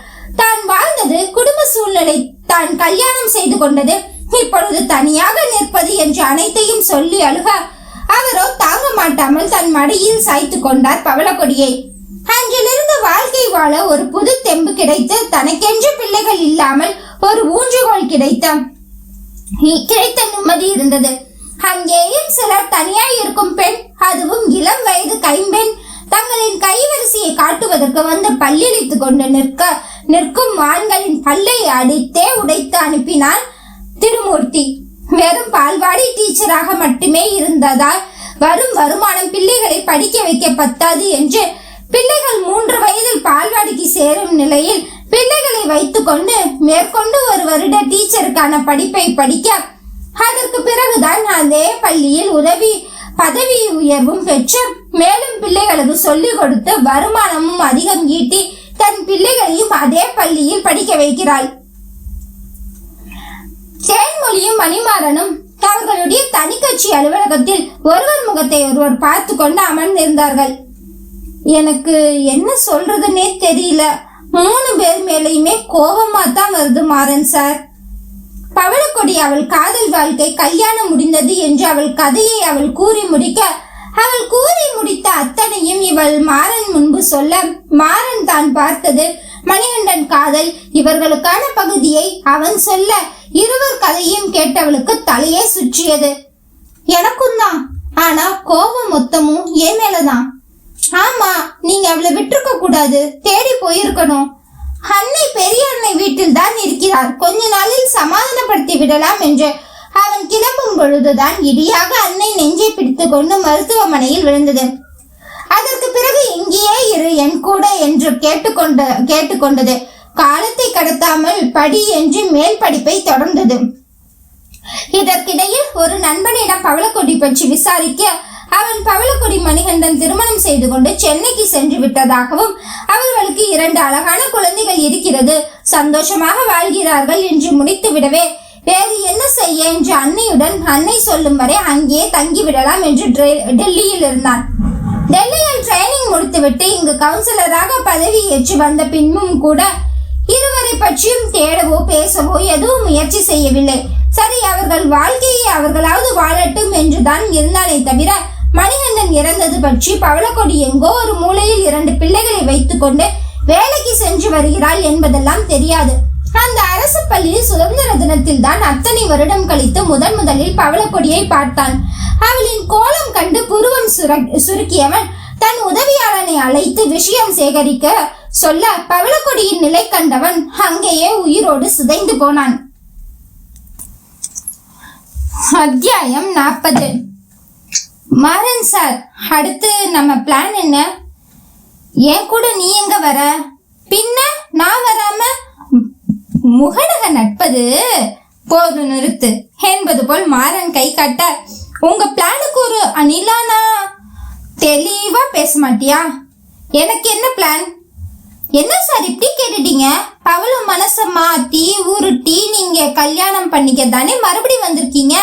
தான் வாழ்ந்தது, குடும்ப சூழ்நிலை, தான் கல்யாணம் செய்து கொண்டது, இப்பொழுது தனியாக நிற்பது என்று அனைத்தையும் சொல்லி அழுக அவரோ தாங்க மாட்டாமல் தன் மடியில் சாய்த்து கொண்டார் பவளக்கொடியை. அன்றிலிருந்து வாழ்க்கை வாழ ஒரு புது தெம்பு கிடைத்து தனக்கென்று பிள்ளைகள் இல்லாமல் ஒரு ஊன்றுகோல் கிடைத்த நிம்மதி இருந்தது. அங்கேயும் சிலர் தனியாய் இருக்கும் பெண், அதுவும் இளம் வயது கைம்பெண், தங்களின் கைவரிசையை காட்டுவதற்கு வந்து பல்லிழித்து கொண்டு நிற்கும் ஆண்களின் பல்லை அடித்தே உடைத்து அனுப்பினான் திருமூர்த்தி. வெறும் பால்வாடி டீச்சராக மட்டுமே இருந்ததால் வரும் வருமானம் பிள்ளைகளை படிக்க வைக்க பத்தாது என்று பிள்ளைகள் 3 வயதில் பால்வாடிக்கு சேரும் நிலையில் பிள்ளைகளை வைத்துக்கொண்டு மேற்கொண்டு 1 வருட டீச்சருக்கான படிப்பை படிக்க, அதற்கு பிறகுதான் அதே பள்ளியில் பதவி உயர்வும் பெற்று மேலும் பிள்ளைகளுக்கு சொல்லிக் கொடுத்து வருமானமும் அதிகம் ஈட்டி தன் பிள்ளைகளையும் அதே பள்ளியில் படிக்க வைக்கிறாள். தேன்மொழியும் மணிமாறனும் அவர்களுடைய தனிக்கட்சி அலுவலகத்தில் ஒருவர் முகத்தை ஒருவர் பார்த்து கொண்டு அமர்ந்திருந்தார்கள். எனக்கு என்ன சொல்றதுன்னே தெரியல. 3 பேர் மேலையுமே கோபமா தான் வருது மாறன் சார். பவளக்கொடி அவள் காதல் வாழ்க்கை கல்யாணம் முடிந்தது என்று அவள் கதையை அவள் கூறி முடிக்க, அவள் கூறி முடித்த அத்தனையும் இவள் மாறன் முன்பு சொல்ல, மாறன் தான் பார்த்தது மணிகண்டன் காதல் இவர்களுக்கான பகுதியை அவன் சொல்ல, இருவர் கதையும் கேட்டவளுக்கு தலையே சுற்றியது. எனக்கும் தான். ஆனா கோபம் மொத்தமும் என் மேலதான். ஆமா, நீங்க அவளை விட்டுருக்க கூடாது, தேடி போயிருக்கணும். அன்னை பெரிய அன்னை வீட்டில் தான் இருக்கிறார், கொஞ்ச நாளில் சமாதானப்படுத்தி விடலாம் என்று அவன் கிளம்பும் பொழுதுதான் இடியாக அன்னை நெஞ்சை பிடித்து கொண்டு மருத்துவமனையில் விழுந்தது. அதற்கு பிறகு இங்கேயே இரு என் கூட என்று கேட்டுக்கொண்டது. காலத்தை கடத்தாமல் படி என்று மேல் படிப்பை தொடர்ந்தது. இதற்கிடையில் ஒரு நண்பனிடம் பவளக்கொடி பற்றி விசாரிக்க, அவன் பவளக்கொடி மணிகண்டன் திருமணம் செய்து கொண்டு சென்னைக்கு சென்று விட்டதாகவும், அவர்களுக்கு 2 அழகான குழந்தைகள் இருக்கிறது, சந்தோஷமாக வாழ்கிறார்கள் என்று முடித்து விடவே, வேறு என்ன செய்ய என்று அன்னையுடன் அன்னை சொல்லும் வரை அங்கே தங்கிவிடலாம் என்று டெல்லியில் இருந்தான். டெல்லியில் ட்ரைனிங் முடித்துவிட்டு இங்கு கவுன்சிலராக பதவி ஏற்று வந்த பின்பும் கூட இருவரை பற்றியும் தேடவோ பேசவோ எதுவும் முயற்சி செய்யவில்லை. சரி, அவர்கள் வாழ்க்கையை அவர்களாவது வாழட்டும் என்றுதான் இருந்தானே தவிர, மணிகண்டன் இறந்தது பற்றி பவளக்கொடி எங்கோ ஒரு மூலையில் 2 பிள்ளைகளை வைத்துக்கொண்டு வேலைக்கு சென்று வருகிறாள் என்பதெல்லாம் தெரியாது. அந்த அரசு பள்ளியில் சுதந்திர தினத்தில் தான் அத்தனை வருடம் கழித்து முதலில் பவளக்கொடியை பார்த்தான். அவளின் கோலம் கண்டு புருவம் சுருக்கியவன் தன் உதவியாளனை அழைத்து விஷயம் சேகரிக்க சொல்ல, பவளக்கொடியின் நிலை கண்டவன் அங்கேயே உயிரோடு சிதைந்து போனான். அத்தியாயம் 40. மாறன் சார், அடுத்து நம்ம பிளான் என்ன? என் கூட நீ எங்க வர? பின்ன நான் வராம முகடக நட்பது போது நிறுத்து என்பது போல் மாறன் கை காட்ட, உங்க பிளானுக்கு ஒரு அணிலானா தெளிவா பேச மாட்டியா? எனக்கு என்ன பிளான்? என்ன சார் இப்படி கேட்டுட்டீங்க? அவளும் மனச மாத்தி உருட்டி நீங்க கல்யாணம் பண்ணிக்க தானே மறுபடி வந்திருக்கீங்க.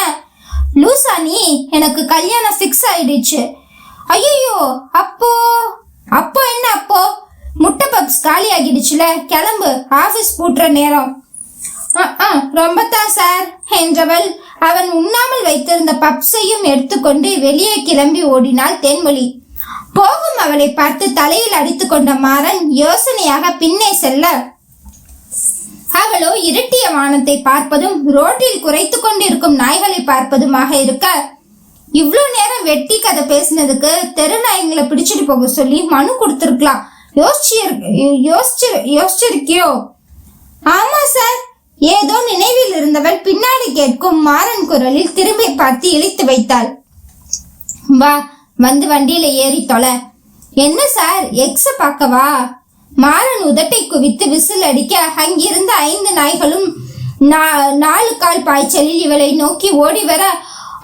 லூசா நீ? எனக்கு கல்யாணம் ஃபிக்ஸ் ஆயிடுச்சு. ஐயோ, அப்போ என்ன? அப்போ முட்டை பப்ஸ் காலி ஆகிடுச்சுல, கிளம்பு, ஆபீஸ் பூட்டுற நேரம். ரொம்ப தான் சார் என்றவள் அவன் உண்ணாமல் வைத்திருந்த பப்ஸையும் எடுத்துக்கொண்டு வெளியே கிளம்பி ஓடினாள் தேன்மொழி. போகும் அவளை பார்த்து தலையில் அடித்து கொண்ட மாறன் யோசனையாக பின்னே செல்ல, அவளோ இருட்டிய வானத்தை பார்ப்பதும் ரோட்டில் குறைத்து கொண்டிருக்கும் நாய்களை பார்ப்பதுமாக இருக்க, இவ்வளவு நேரம் வெட்டி கதை பேசினதுக்கு தெரு நாய்களை பிடிச்சிட்டு போக சொல்லி மனு கொடுத்திருக்கலாம். யோசிச்சிருக்கியோ? ஆமா சார். ஏதோ நினைவில் இருந்தவள் பின்னாடி கேட்கும் மாறன் குரலில் திரும்பி பார்த்து இழுத்து வைத்தாள். வா, வந்து வண்டியில ஏறி தொலை. என்ன சார், எக்ஸ பார்க்கவா? மாறன் உதட்டை குவித்து விசில் அடிக்க, அங்கிருந்த 5 நாய்களும் 4 கால் பாய்ச்சலில் இவளை நோக்கி ஓடி வர,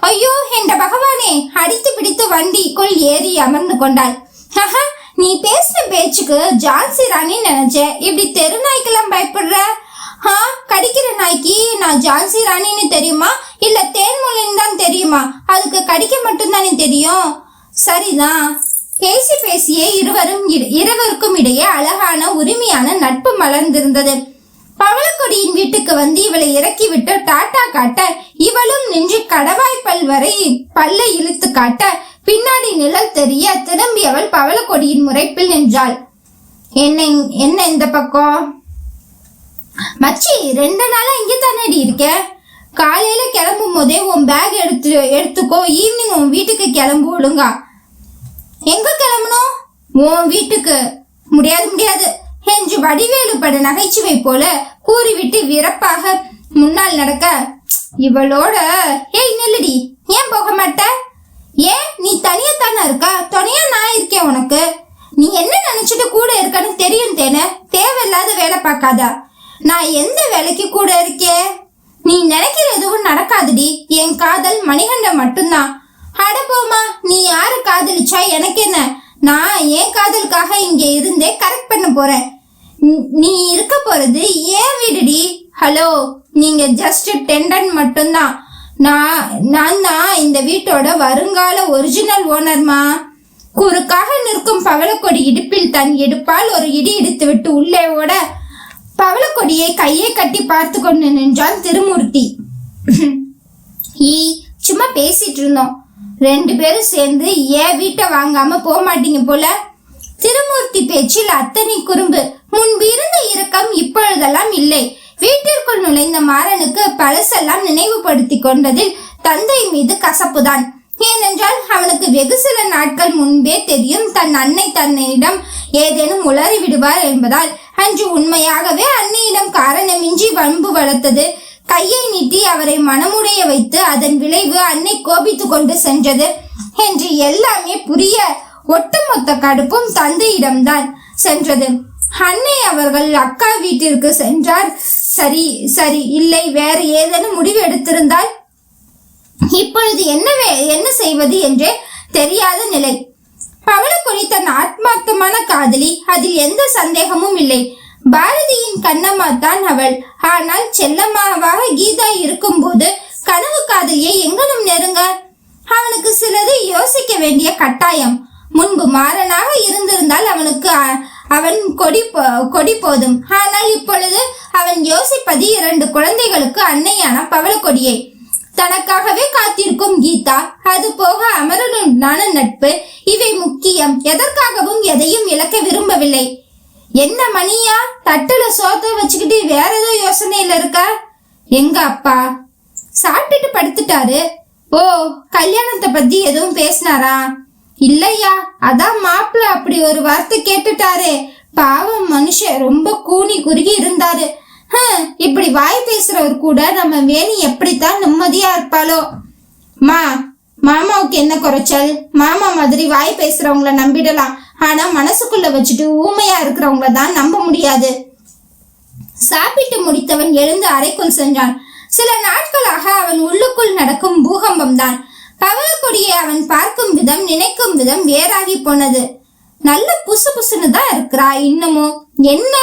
ஐயோ என்ற பகவானே, அடித்து பிடித்து வண்டிக்குள் ஏறி அமர்ந்து கொண்டாள். நீ பேசின பேச்சுக்கு ஜான்சி ராணி நினைச்சேன், இப்படி தெரு நாய்க்கெல்லாம் பயப்படுற? கடிக்கிற நாய்க்கு நான் ஜான்சி ராணின்னு தெரியுமா, இல்ல தேன்மொழின்னு தான் தெரியுமா? அதுக்கு கடிக்க மட்டும்தானே தெரியும். சரிதான். பேசி பேசியே இருவருக்கும் இடையே அழகான உரிமையான நட்பு மலர்ந்திருந்தது. பவளக்கொடியின் வீட்டுக்கு வந்து இவளை இறக்கிவிட்டு டாட்டா காட்ட, இவளும் நின்று கடவாய்ப்பல் வரை பல்லை இழுத்து காட்ட, பின்னாடி நிழல் தெரிய திரும்பியவள் பவளக்கொடியின் முறைப்பில் நின்றாள். என்ன இந்த பக்கம்? மச்சி, 2 நாளா இங்க தானடி இருக்க? காலையில கிளம்பும் போதே உன் பேக் எடுத்துக்கோ, ஈவினிங் உன் வீட்டுக்கு கிளம்பு ஒழுங்கா. எங்க கிளம்பணும்? உன் வீட்டுக்கு. முடியாது என்று வடிவேலு பட நகைச்சுவை போல கூறிவிட்டு விரப்பாக முன்னால் நடக்க, இவளோட ஏய் நில்லடி, ஏன் போக மாட்ட? ஏன், நீ தனியா தானே இருக்கா? துணையா நான் இருக்கேன் உனக்கு. நீ என்ன நினைச்சிட்டு கூட இருக்கன்னு தெரியும் தேனே, தேவையில்லாத வேலை பார்க்காதா. நான் எந்த வேலைக்கு கூட இருக்கேன்? நீ நினைக்கிற எதுவும் நடக்காதுடி. என் காதல் மணிகண்டன் மட்டும்தான். அடப்போமா, நீ யாரு காதலிச்சா எனக்கு என்ன? நான் என் காதலுக்காக இங்க இருந்தே கரெக்ட் பண்ண போறேன். நீ இருக்க போறது ஏன் வீடுடி. ஹலோ, நீங்க ஜஸ்ட் டெண்டன்ட் மட்டும்தான். நான் தான் இந்த வீட்டோட வருங்கால ஒரிஜினல் ஓனர்மா. குறுக்காக நிற்கும் பவளக்கொடி இடுப்பில் தன் எடுப்பால் ஒரு இடி இடித்து விட்டு உள்ளே ஓட பவளக்கொடியை கையை கட்டி பார்த்து கொண்டு நின்றான் திருமூர்த்தி. சும்மா பேசிட்டு இருந்தோம். 2 பேரும் சேர்ந்து ஏன் வீட்டை வாங்காம போக மாட்டீங்க போல. திருமூர்த்தி பேச்சில் அத்தனை குறும்பு. முன்பு இருந்த இரக்கம் இப்பொழுதெல்லாம் இல்லை. வீட்டிற்குள் நுழைந்த மாறனுக்கு பழசெல்லாம் நினைவுபடுத்தி கொண்டதில் தந்தை மீது கசப்புதான். ஏனென்றால் அவனுக்கு வெகு சில நாட்கள் முன்பே தெரியும் தன் அன்னை தன்னிடம் ஏதேனும் உளறி விடுவார் என்பதால். அன்று உண்மையாகவே அன்னையிடம் காரணமின்றி வன்பு வளர்த்தது. கையை நீட்டி அவரை மனமுடைய வைத்து அதன் விளைவு அன்னை கோபித்து கொண்டு சென்றது என்று எல்லாமே புரிய ஒட்டுமொத்த கடுப்பும் தந்தையிடம்தான் சென்றது. அன்னை அவர்கள் அக்கா வீட்டிற்கு சென்றார். சரி சரி, இல்லை வேறு ஏதேனும் முடிவு எடுத்திருந்தால் இப்பொழுது என்ன செய்வது என்றே தெரியாத நிலை. பவளக்கொடி தன் ஆத்மார்த்தமான காதலி, அதில் எந்த சந்தேகமும் இல்லை. பாரதியின் கண்ணம்மா தான் அவள். ஆனால் செல்லம்மாவாக கீதா இருக்கும் போது கனவு காதலியை எங்கனும் நெருங்க அவனுக்கு சிலது யோசிக்க வேண்டிய கட்டாயம். முன்பு மாறனாக இருந்திருந்தால் அவனுக்கு அவன் கொடி போதும். ஆனால் இப்பொழுது அவன் யோசிப்பது 2 குழந்தைகளுக்கு அன்னையான பவளக்கொடியை. தனக்காகவே காத்திருக்கும் கீதா, அது போக அமரனுடான நட்பு, இவை முக்கியம். எதற்காகவும் எதையும் இழக்க விரும்பவில்லை. என்ன மணியா, தட்டுல சோத்த வச்சுக்கிட்டு வேற ஏதோ யோசனையில இருக்கா? எங்க அப்பா சாப்பிட்டுட்டு படுத்துட்டாரு. ஓ, கல்யாணத்தை பத்தி எதுவும் பேசினாரா? இல்லையா, அதான் மாப்பிள்ள அப்படி ஒரு வார்த்தை கேட்டுட்டாரே. பாவம் மனுஷன் ரொம்ப கூனி குறுகி இருந்தாரு. இப்படி வாய் பேசுறவர் கூட நம்ம வேணி எப்படித்தான் நிம்மதியா இருப்பாளோ. மாமாவுக்கு என்ன குறைச்சல்? மாமா மாதிரி வாய் பேசுறவங்கள நம்பிடலாம். ஆனா மனசுக்குள்ள வச்சுட்டு ஊமையா இருக்கிறவங்கள தான் நம்ப முடியாது. சாப்பிட்டு முடித்தவன் எழுந்து அறைக்குள் சென்றான். சில நாட்களாக அவன் உள்ளுக்குள் நடக்கும் பூகம்பம் தான். பவளக்கொடியை அவன் பார்க்கும் விதம், நினைக்கும் விதம் வேறாகி போனது. நல்ல புசு புசுன்னு தான் இருக்கிறா இன்னமும். என்ன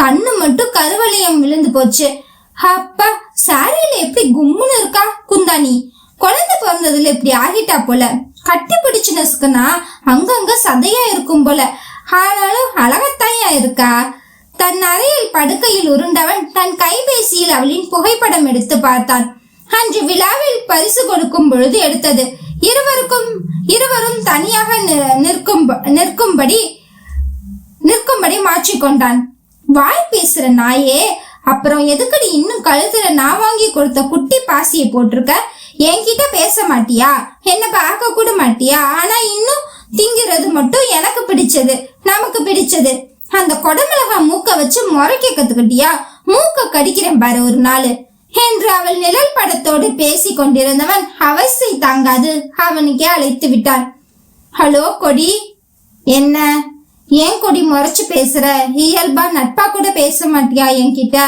கண்ணு மட்டும் கருவளையம் விழுந்து போச்சு. அப்பா, சாரியில எப்படி கும்முன்னு இருக்கா குந்தாணி. குழந்தை பிறந்ததுல இப்படி ஆகிட்டா போல. கட்டி பிடிச்சு நசுக்குனா அங்கங்க சதையா இருக்கும் போல. ஆனாலும் அழகத்தாயா இருக்கா. தன் அறையில் படுக்கையில் உருண்டவன் தன் கைபேசியில் அவளின் புகைப்படம் எடுத்து பார்த்தான். அன்று விழாவில் பரிசு கொடுக்கும் பொழுது எடுத்தது. இருவரும் தனியாக நிற்கும்படி மாற்றிக்கொண்டான். வாய் பேசுற நாயே, அப்புறம் எதுக்கடி இன்னும் கழுத்துல நான் வாங்கி கொடுத்த குட்டி பாசியை போட்டிருக்க? என்கிட்ட பேச மாட்டியா? என்ன பார்க்க கூட மாட்டியா? ஆனா இன்னும் திங்கிறது மட்டும் எனக்கு பிடிச்சது, நமக்கு பிடிச்சது. அந்த கொடமிளகா மூக்க வச்சு முறைக்க கத்துக்கிட்டியா? மூக்க கடிக்கிறேன் பாரு ஒரு நாள் என்று அவள் நிழல் படத்தோடு பேசி கொண்டிருந்தவன் அவசை தாங்காது அவனுக்கே அழைத்து விட்டான். ஹலோ கொடி. என்ன ஏன் கொடி முறைச்சு பேசுற? இயல்பா நட்பா கூட பேச மாட்டியா என்கிட்ட?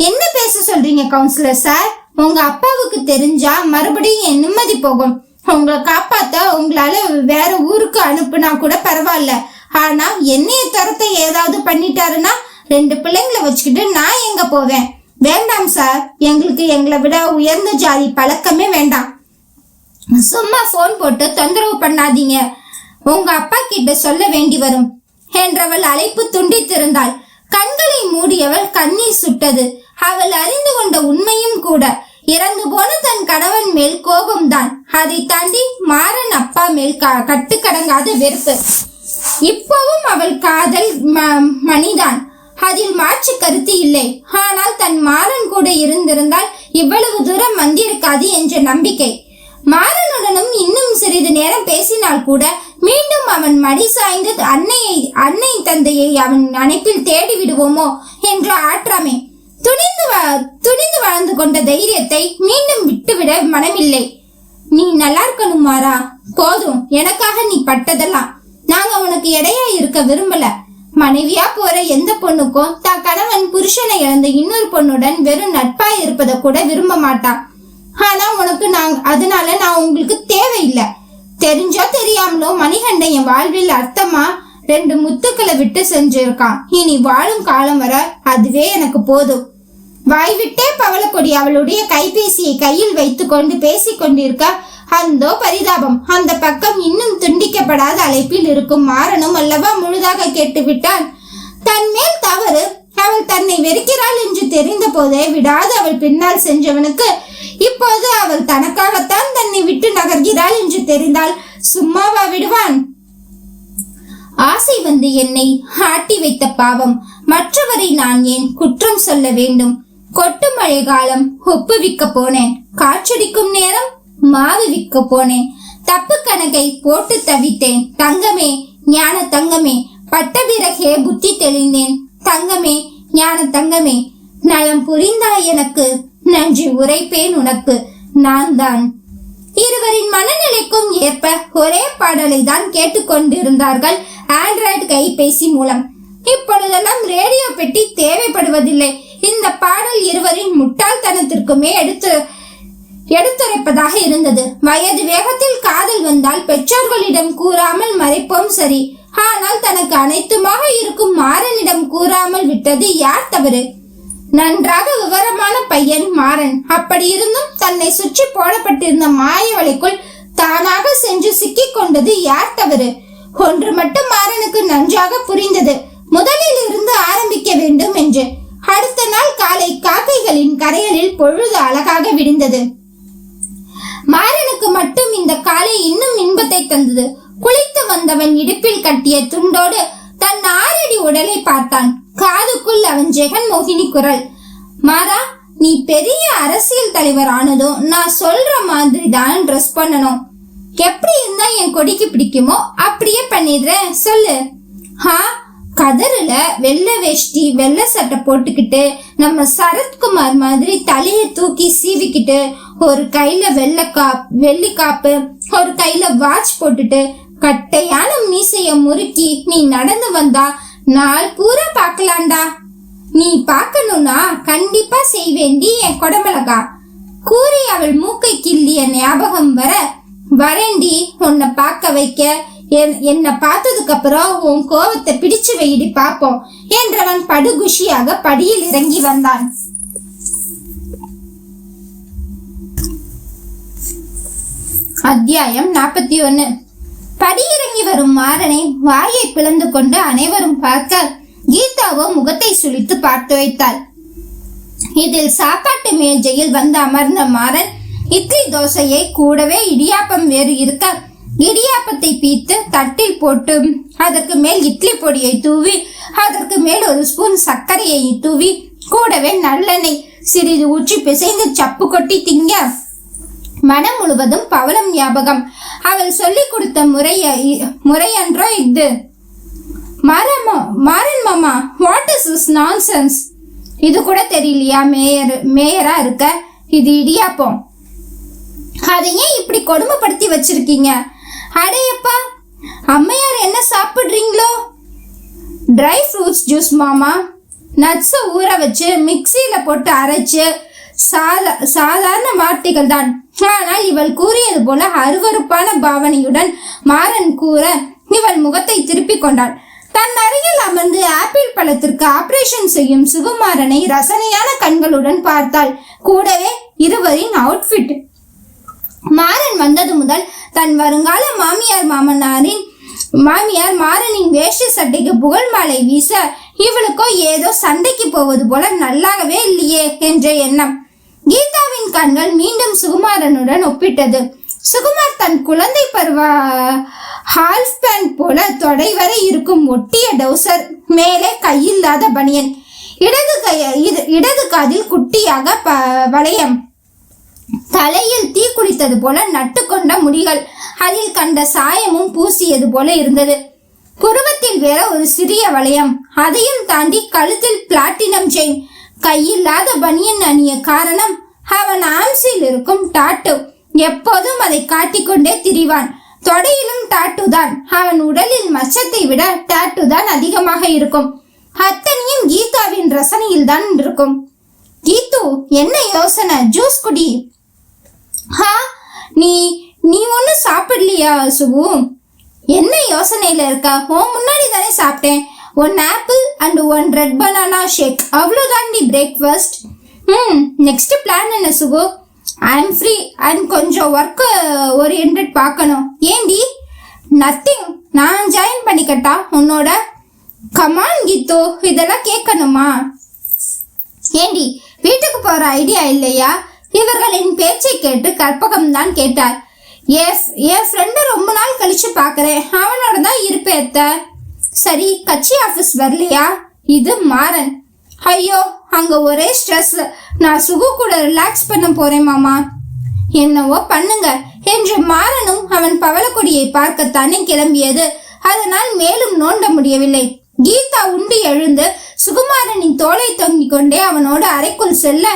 என்ன பேச சொல்றீங்க கவுன்சிலர் சார்? உங்க அப்பாவுக்கு தெரிஞ்சா மறுபடியும் என் நிம்மதி போகும். உங்களை காப்பாத்த உங்களால வேற ஊருக்கு அனுப்புனா கூட பரவாயில்ல. ஆனா என்னைய துரத்த ஏதாவது பண்ணிட்டாருன்னா 2 பிள்ளைங்களை வச்சுக்கிட்டு நான் எங்க போவேன்? வேண்டாம் சார், எங்களுக்கு எங்களை விட உயர்ந்த ஜாதி பழக்கமே வேண்டாம். சும்மா போன் போட்டு தொந்தரவு பண்ணாதீங்க, உங்க அப்பா கிட்ட சொல்ல வேண்டி வரும் என்றவள் அழைப்பு துண்டித்திருந்தாள். கண்களை மூடியவள் கண்ணீர் சுட்டது. அவள் அறிந்து கொண்ட உண்மையும் கூட. இறந்து போன தன் கணவன் மேல் கோபம்தான். அதை தாண்டி மாறன் அப்பா மேல் கட்டுக்கடங்காத வெறுப்பு. இப்பவும் அவள் காதல் மணிதான், அதில் மாற்று கருத்து இல்லை. ஆனால் தன் மாறன் கூட இருந்திருந்தால் இவ்வளவு தூரம் வந்திருக்காது என்ற நம்பிக்கை. மாறனுடனும் இன்னும் சிறிது நேரம் பேசினால் கூட மீண்டும் அவன் மடி சாய்ந்து அன்னை தந்தையை அவன் அணைப்பில் தேடி விடுவோமோ என்ற ஆற்றாமை. துணிந்து வளர்ந்து கொண்ட தைரியத்தை மீண்டும் விட்டுவிட மனமில்லை. நீ நல்லா இருக்கணும் மாறா, போதும் எனக்காக நீ பட்டதெல்லாம். நாங்க உனக்கு எடையா இருக்க விரும்பல. மனைவியா போற எந்த பொண்ணுக்கும் தான் கணவன் புருஷனை இழந்த இன்னொரு பொண்ணுடன் வெறும் நட்பா இருப்பதை கூட விரும்ப மாட்டான். ஆனா உனக்கு அதனால நான் உங்களுக்கு தேவையில்லை. தெரிஞ்சோ தெரியாமலோ மணிகண்டன் என் வாழ்வில் அர்த்தமா 2 முத்துக்களை விட்டு செஞ்சிருக்கான். இனி வாழும் காலம் வர அதுவே எனக்கு போதும். வாய்விட்டே பவளக்கொடி அவளுடைய கைபேசியை கையில் வைத்து கொண்டு பேசிக் கொண்டிருக்க அந்தோ பரிதாபம். அந்த பக்கம் இன்னும் துண்டிக்கப்படாத அழைப்பில் இருக்கும் மாறனும் அல்லவா முழுதாக கேட்டுவிட்டான். தன் மேல் தவறு, அவள் தன்னை வெறுக்கிறாள் என்று தெரிந்த போதே விடாது அவள் பின்னால் சென்றவனுக்கு இப்போது அவள் தனக்காகத்தான் தன்னை விட்டு நகர்கிறாள் என்று தெரிந்தால் சும்மாவா விடுவான்? ஆசை வந்து என்னை ஆட்டி வைத்த பாவம். மற்றவரை நான் ஏன் குற்றம் சொல்ல வேண்டும்? கொட்டு மழை காலம் உப்பு விற்க போனேன். காற்றடிக்கும் நேரம் மாவு விற்க போனேன். தப்பு கணக்கை போட்டு தவித்தேன். தங்கமே, ஞான தங்கமே, பட்ட பிறகே புத்தி தெளிந்தேன். தங்கமே, ஞான தங்கமே, நலம் புரிந்தாய் எனக்கு, நன்றி உரைப்பேன் உனக்கு. நான் தான். இருவரின் மனநிலைக்கும் ஏற்ப ஒரே பாடலை தான் கேட்டுக்கொண்டிருந்தார்கள் ஆண்ட்ராய்டு கைபேசி மூலம். இப்பொழுதெல்லாம் ரேடியோ பெட்டி தேவைப்படுவதில்லை. இந்த பாடல் இருவரின் முட்டாள்தனத்திற்குமே எடுத்துரைப்பதாக இருந்தது. வயது வேகத்தில் காதல் வந்தால் பெற்றோர்களிடம் கூறாமல் மறைப்போம் சரி. ஆனால் தனக்கு அனைத்துமாக இருக்கும் மாறனிடம் கூறாமல் விட்டது யார் தவறு? நன்றாக விவரமான பையன் மாறன். அப்படி இருந்தும் தன்னை சுற்றி போடப்பட்டிருந்த மாய வலைக்குள் தானாக சென்று சிக்கிக் கொண்டது யார் தவறு? ஒன்று மட்டும் மாறனுக்கு நன்றாக புரிந்தது. முதலில் இருந்து ஆரம்பிக்க வேண்டும் என்று. அடுத்த நாள் காலை காக்கைகளின் கரைகளில் பொழுது அழகாக விடிந்தது. மாறனுக்கு மட்டும் இந்த காலை இன்னும் இன்பத்தை தந்தது. குளித்து வந்தவன் இடுப்பில் கட்டிய துண்டோடு தன் 6 அடி உடலை பார்த்தான். காதுக்குள் அவன் ஜெகன்மோகினி குரல். மாறா, நீ பெரிய அரசியல் தலைவர் ஆனதும் நான் சொல்ற மாதிரி தான் ட்ரெஸ் பண்ணணும். எப்படி இருந்தா என் கொடிக்கு பிடிக்குமோ அப்படியே பண்ணிடுறேன், சொல்லு. கதறுல வெள்ளை வேஷ்டி வெள்ளை சட்டை போட்டுக்கிட்டு நம்ம சரத்குமார் மாதிரி தலையை தூக்கி சீவிக்கிட்டு ஒரு கையில வெள்ளி காப்பு ஒரு கையில வாட்ச் போட்டுட்டு கட்டையான மீசைய முறுக்கி நீ நடந்து வந்தா நாள் பூரா பாக்கலாண்டா. நீ பாக்கணும்னா கண்டிப்பா செய்வேண்டி என் கொடமிளகா. கூறி அவள் மூக்கை கிள்ளிய ஞாபகம் வரேண்டி உன்னை பார்க்க வைக்க. என்ன பார்த்ததுக்கு அப்புறம் உன் கோவத்தை பிடிச்சு வைடி பாப்போம் என்றவன் படுகுஷியாக படியில் இறங்கி வந்தான். அத்தியாயம் 41. படியிறங்கி வரும் மாறனை வாயை பிளந்து கொண்டு அனைவரும் பார்க்க கீதாவோ முகத்தை சுளித்து பார்த்து வைத்தாள். இதில் சாப்பாட்டு மேஜையில் வந்து அமர்ந்த மாறன் இட்லி தோசையை கூடவே இடியாப்பம் வேறு இருக்க இடியாப்பத்தை பீத்து தட்டில் போட்டு அதற்கு மேல் இட்லி பொடியை தூவி அதற்கு மேல் ஒரு ஸ்பூன் சர்க்கரையை தூவி கூடவே நல்லெண்ணெய் சிறிது ஊற்றி பிசைந்து சப்பு கொட்டி திங்க மனம் முழுவதும் பவளம் ஞாபகம். அவள் சொல்லி கொடுத்த முறையன்றோ இது? மாறன் மாமா, வாட் இஸ் திஸ் நான்சென்ஸ்? இது கூட தெரியலையா? மேயரா இருக்க. இது இடியாப்பம். அதை ஏன் இப்படி கொடுமைப்படுத்தி வச்சிருக்கீங்க? அடையப்பா, அம்மையார் என்ன சாப்பிடுறீங்களோ? ட்ரை ஃப்ரூட்ஸ் ஜூஸ் மாமா. நட்ஸை ஊற வச்சு மிக்சியில போட்டு அரைச்சு சாதாரண வார்த்தைகள் தான். ஆனால் இவள் கூறியது போல அருவருப்பான பாவனையுடன் மாறன் கூற இவள் முகத்தை திருப்பிக் கொண்டாள். தன் அருகில் அமர்ந்து ஆப்பிள் பழத்திற்கு ஆபரேஷன் செய்யும் சுகுமாரனை ரசனையான கண்களுடன் பார்த்தாள். கூடவே இருவரின் அவுட்ஃபிட். மாறன் வந்தது முதல் தன் வருங்கால மாமியார் மாறனின் வேஷ்டி சட்டைக்கு புகழ் மாலை வீச இவளுக்கோ ஏதோ சண்டைக்கு போவது போல நல்லாகவே இல்லையே என்ற எண்ணம். கீதாவின் கண்கள் மீண்டும் சுகுமாரனுடன் ஒப்பிட்டது. சுகுமார் தன் குழந்தை பருவ ஹால்ஃப் பேண்ட் போல தொடை வரை இருக்கும் ஒட்டிய டவுசர், மேலே கையில்லாத பனியன், இடது காதில் குட்டியாக வளையம், தலையில் தீ குளித்தது போல நட்டு கொண்ட முடிகள், அதில் கண்ட சாயமும் பூசியது போல இருந்தது. புருவத்தில் வேற ஒரு சிறிய வளையம், அதையும் தாண்டி கழுத்தில் பிளாட்டினம் செயின். கையில்லாத பனியன் அணிய காரணம் அவன் ஆம்சில் இருக்கும் டாட்டூ. எப்போதும் அதை காட்டிக்கொண்டே திரிவான். தொடையிலும் டாட்டூ தான். அவன் உடலில் மச்சத்தை விட டாட்டூ தான் அதிகமாக இருக்கும். அத்தனையும் கீதாவின் ரசனையில் தான் இருக்கும். கீது, என்ன யோசனை? ஜூஸ் குடி. நீ நீ ஒண்ணு சாப்பிடலையா சுகு? என்ன யோசனையில இருக்க? முன்னாடி தானே சாப்பிட்டேன். 1 ஆப்பிள் அண்ட் 1 ரெட் பனானா ஷேக், அவ்வளவுதான் நீ பிரேக்ஃபாஸ்ட். நெக்ஸ்ட் பிளான் என்ன Sukhu? I am free and கொஞ்சம் ஒர்க் ஓரியன்ட் பார்க்கணும். ஏண்டி? நத்திங், நான் ஜாயின் பண்ணிக்கட்டா உன்னோட? கமான் கீது, இதெல்லாம் கேட்கணுமா? ஏண்டி, வீட்டுக்கு போற ஐடியா இல்லையா? இவர்களின் பேச்சை கேட்டு கற்பகம் தான் கேட்டார். என் ஃப்ரெண்டு ரொம்ப நாள் கழிச்சு பாக்குறேன், அவனோட தான் இருப்பேத்த. சரி, கட்சி ஆபீஸ் வரலையா? இது மாறன். ஐயோ, அங்க ஒரே ஸ்ட்ரெஸ். நான் சுகு கூட ரிலாக்ஸ் பண்ண போறேன் மாமா. என்னவோ பண்ணுங்க என்று மாறனும் அவன் பவளக்கொடியை பார்க்கத்தானே கிளம்பியது. அதனால் மேலும் நோண்ட முடியவில்லை. கீதா உண்டு எழுந்து சுகுமாரனின் தோலை தொங்கிக் கொண்டே அவனோடு அறைக்குள் செல்ல,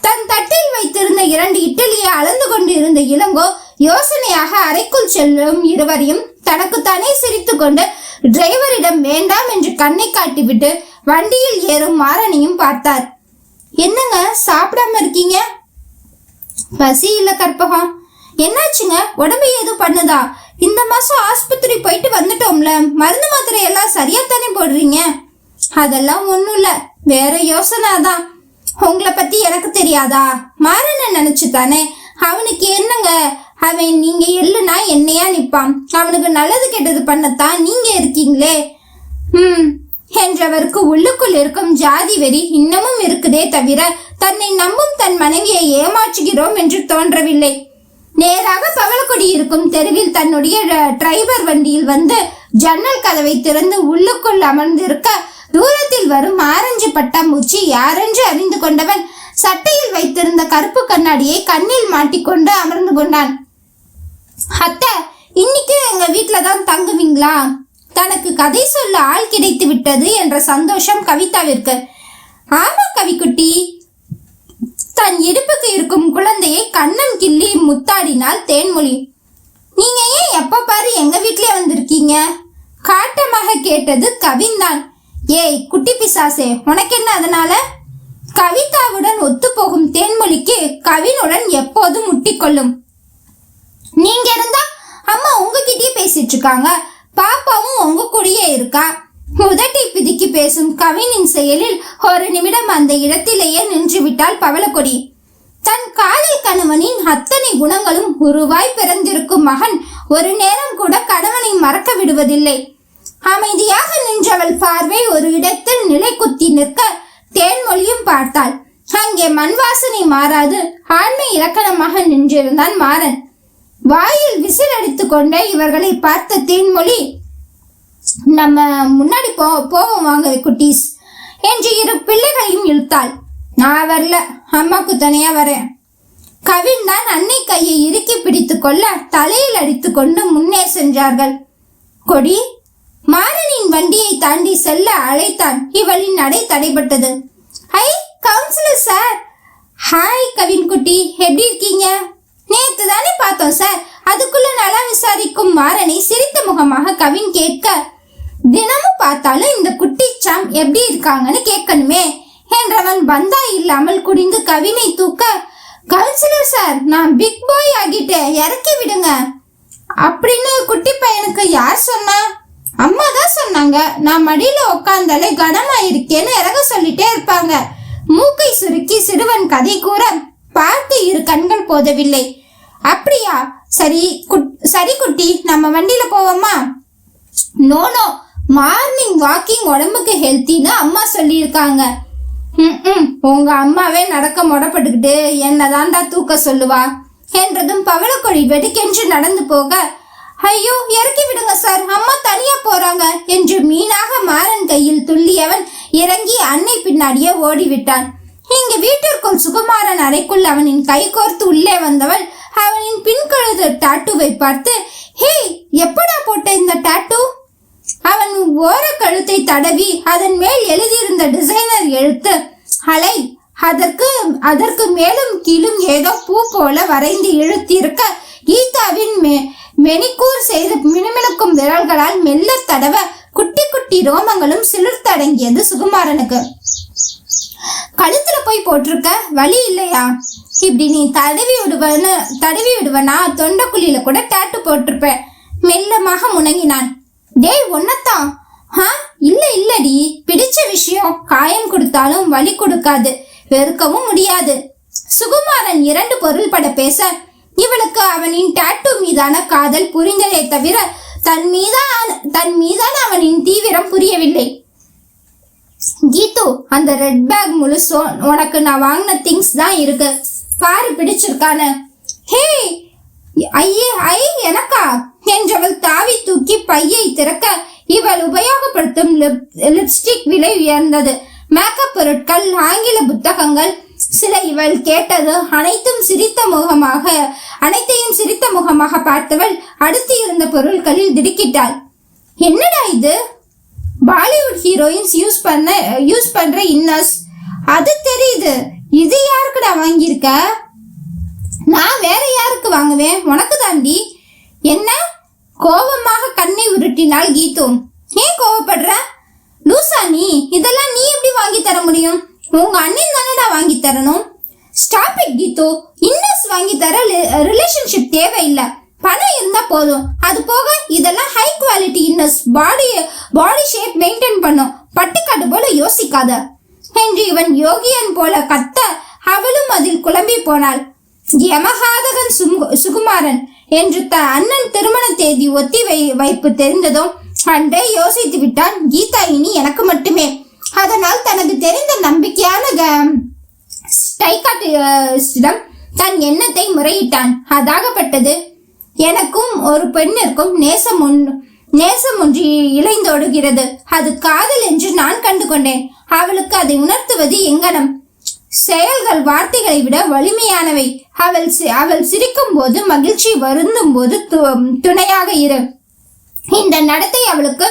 தன் தட்டில் வைத்திருந்த 2 இட்லியை அளந்து கொண்டு இருந்த இளங்கோ யோசனையாக அறைக்குள் செல்லும் இருவரையும் தனக்குத்தானே சிரித்துக் கொண்டு டிரைவரிடம் வேண்டாம் என்று கண்ணை காட்டிவிட்டு வண்டியில் ஏறும் மாறனையும் பார்த்தார். என்னங்க சாப்பிடாம இருக்கீங்க? பசி இல்ல கற்பகம். என்னாச்சுங்க? உடம்பு ஏதும் பண்ணுதா? இந்த மாசம் ஆஸ்பத்திரி போயிட்டு வந்துட்டோம்ல, மருந்து மாத்திரை எல்லாம் சரியா தானே போடுறீங்க? அதெல்லாம் ஒண்ணும் இல்ல, வேற யோசனை தான். உங்களை பத்தி எனக்கு தெரியாதா? மாறன நினைச்சு தானே. அவனுக்கு என்னங்க, அவன் நீங்க இல்லைன்னா என்னையா நிப்பான். அவனுக்கு நல்லது கெட்டது பண்ணத்தான் நீங்க இருக்கீங்களே. என்றவருக்கு உள்ளுக்குள் இருக்கும் ஜாதி வெறி இன்னமும் இருக்குதே தவிர தன்னை நம்பும் தன் மனைவியை ஏமாற்றுகிறோம் என்று தோன்றவில்லை. நேராக பவளக்கொடி இருக்கும் தெருவில் தன்னுடைய டிரைவர் வண்டியில் வந்து ஜன்னல் கதவை திறந்து உள்ளுக்குள் அமர்ந்திருக்க, தூரத்தில் வரும் ஆரஞ்சு பட்டாம்பூச்சி யாரென்று அறிந்து கொண்டவன் சட்டையில் வைத்திருந்த கருப்பு கண்ணாடியை கண்ணில் மாட்டிக்கொண்டு அமர்ந்து கொண்டான். அத்தை, இன்னைக்கு எங்க வீட்டுலதான் தங்குவீங்களா? தனக்கு கதை சொல்ல ஆள் கிடைத்து விட்டது என்ற சந்தோஷம் கவிதாவிற்கு. ஆமா கவிக்குட்டி. தன் இடுப்புக்கு இருக்கும் குழந்தையை கண்ணம் கிள்ளி முத்தாடினாள் தேன்மொழி. நீங்க ஏன் எப்ப பாரு எங்க வீட்லயே வந்திருக்கீங்க? காட்டமாக கேட்டது கவின்தான். ஏய் குட்டி பிசாசே, உனக்கு என்ன அதனால? கவிதாவுடன் ஒத்து போகும் தேன்மொழிக்கு கவினுடன் எப்போதும் முட்டிக்கொள்ளும். நீங்க இருந்தா அம்மா உங்ககிட்டயே பேசிட்டு இருக்காங்க, பாப்பாவும் உங்க கூடயே இருக்கா. உதட்டை பிதுக்கி பேசும் கவினின் செயலில் ஒரு நிமிடம் அந்த இடத்திலேயே நின்று விட்டாள் பவளக்கொடி. தன் காதல் கணவனின் அத்தனை குணங்களும் உருவாய் பிறந்திருக்கும் மகன் ஒரு நேரம் கூட கணவனை மறக்க விடுவதில்லை. அமைதியாக நின்றவள் பார்வை ஒரு இடத்தில் நிலை குத்தி நிற்க தேன்மொழியும் பார்த்தாள். அங்கே மண் வாசனை மாறாது ஆண்மை இலக்கணமாக நின்றிருந்தான் மாறன். வாயில் விசில் அடித்துக் கொண்டே இவர்களை பார்த்த தேன்மொழி, நம்ம முன்னாடி போவோம் வாங்க குட்டீஸ் என்று 2 பிள்ளைகளையும் இழுத்தாள். நான் வரல, அம்மாக்கு தனியா வரேன். கவின் தான் அன்னை கையை இறுக்கி பிடித்து கொள்ள தலையில் அடித்து கொண்டு முன்னே சென்றார்கள். கொடி மாறனின் வண்டியை தாண்டி செல்ல அழைத்தான். இவளின் நடை தடைபட்டது. ஐ கவுன்சிலர் சார். ஹாய் கவின் குட்டி, எப்படி இருக்கீங்க? நேத்து தானே பார்த்தோம் சார். அதுக்குள்ள நல்லா விசாரிக்கும் மாறனை சிரித்த முகமாக கவின் கேட்க, தினமும் பார்த்தாலும் இந்த குட்டி சாம் எப்படி இருக்காங்கன்னு கேட்கணுமே என்றவன் பந்தா இல்லாமல் குடிந்து கவினை தூக்க, கவுன்சிலர் சார், நான் பிக் பாய் ஆகிட்டேன், இறக்கி விடுங்க அப்படின்னு குட்டி பையனுக்கு யார் சொன்னா? அம்மா தான் சொன்னாங்க. நான் மடியில உட்கார்ந்தாலே கனமா இருக்கேன்னு இறங்க சொல்லிட்டே இருப்பாங்க. மூக்கை சுருக்கி சிறுவன் கதை கூற பார்த்து 2 கண்கள் போதவில்லை. அப்படியா? சரி குட்டி, நம்ம வண்டியில போவோமா? நோ, மார்னிங் வாக்கிங் உடம்புக்கு ஹெல்த்தின்னு அம்மா சொல்லியிருக்காங்க. உங்க அம்மாவே நடக்க முடப்பட்டுக்கிட்டு என்னதான்டா தூக்க சொல்லுவா என்றதும் பவளக்கொடி வெடுக்கென்று நடந்து போக, ஐயோ இறக்கி விடுங்க சார், அம்மா தனியா போறாங்க என்று மீனாக மாறன் கையில் துள்ளியவன் இறங்கி அன்னை பின்னாடியே ஓடிவிட்டான். இங்கு வீட்டிற்குள் சுகுமாரன் அறைக்குள் அவனின் கை கோர்த்து உள்ளே வந்தவள் அவனின் பின்கழுது டாட்டூவை பார்த்து, ஹே எப்படா போட்ட இந்த டாட்டூ? அவன் ஓர கழுத்தை தடவி அதன் மேல் எழுதியிருந்த டிசைனர் எழுத்து அலை, அதற்கு மேலும் கீழும் ஏதோ பூ போல வரைந்து இழுத்திருக்க கீதாவின் மெனிக்கூர் செய்து மினுமினுக்கும் விரல்களால் மெல்ல தடவ குட்டி குட்டி ரோமங்களும் சிலிர்த்தடங்கியது சுகுமாரனுக்கு. கழுத்துல போய் போட்டிருக்க, வலி இல்லையா? இப்படி நீ தடவி விடுவனா தொண்டைக்குழியில கூட டாட்டு போட்டிருப்ப. மெல்லமாக முணங்கினான். டேய் ஒன்னத்தான். இல்லடி, பிடிச்ச விஷயம் காயம் கொடுத்தாலும் வலி கொடுக்காது, வெறுக்கவும் முடியாது. சுகுமாரன் 2 பொருள் பட பேச இவளுக்கு அவனின் டாட்டூ மீதான காதல் புரிந்ததை தவிர தன் மீதான அவனின் தீவிரம் புரியவில்லை. கீது, அந்த ரெட் பேக் முழுசும் உனக்கு நான் வாங்கின திங்ஸ் தான் இருக்கு, பாரு பிடிச்சிருக்கானு. ஹே எனக்கா என்றவள் தாவி தூக்கி பையை திறக்க இவள் உபயோகப்படுத்தும் லிப்ஸ்டிக் விலை உயர்ந்தது. மேக்கப் பொருட்கள், ஆங்கில புத்தகங்கள், சில இவள் கேட்டது அனைத்தையும் சிரித்த முகமாக பார்த்தவள் அடுத்து இருந்த பொருட்களில் திடுக்கிட்டாள். என்னடா இது? பாலிவுட் ஹீரோயின்ஸ் யூஸ் பண்ற இன்னர்ஸ், அது தெரியுது. இது யாருக்குடா வாங்கியிருக்க? நான் வேற யாருக்கு வாங்குவேன், உனக்கு தாண்டி. என்ன? கோபமாக கண்ணை உருட்டினாள் கீது. ஏன் கோவப்படுற? லூசா நீ? இதெல்லாம் நீ எப்படி வாங்கி தர முடியும்? உங்க அண்ணன் தானடா வாங்கி தரணும். Stop it Geethu. இன்னர்ஸ் வாங்கி தர ரிலேஷன்ஷிப் தேவையில்லை, பணம் இருந்தா போதும். அது போக இதெல்லாம் ஹை குவாலிட்டி இன்னர்ஸ், பாடி ஷேப் மெயின்டைன் பண்ணும், பட்டுக்காட்டு போல யோசிக்காத என்று இவன் யோகியன் போல கத்த அவளும் அதில் குழம்பி போனாள். யமகாதகன் சுகுமாரன் என்று அண்ணன் திருமண தேதி ஒத்தி வைப்பு தெரிந்ததும் அன்றே யோசித்து விட்டான். கீதா இனி எனக்கு மட்டுமே. அதனால் தனக்கு தெரிந்த நம்பிக்கையான ஸ்டைகாட்டிஸ்டிடம் தன் எண்ணத்தை முறையிட்டான். அதாகப்பட்டது. எனக்கும் ஒரு பெண்ணிற்கும் நேசம் ஒன்று இழைந்தோடுகிறது. அது காதல் என்று நான் கண்டு கொண்டேன். அவளுக்கு அதை உணர்த்துவது எங்கனம். செயல்கள் வார்த்தைகளை விட வலிமையானவை. அவள் சிரிக்கும் போது, மகிழ்ச்சி வருந்தும் போது துணையாக இரு. இந்த நடத்தை அவளுக்கு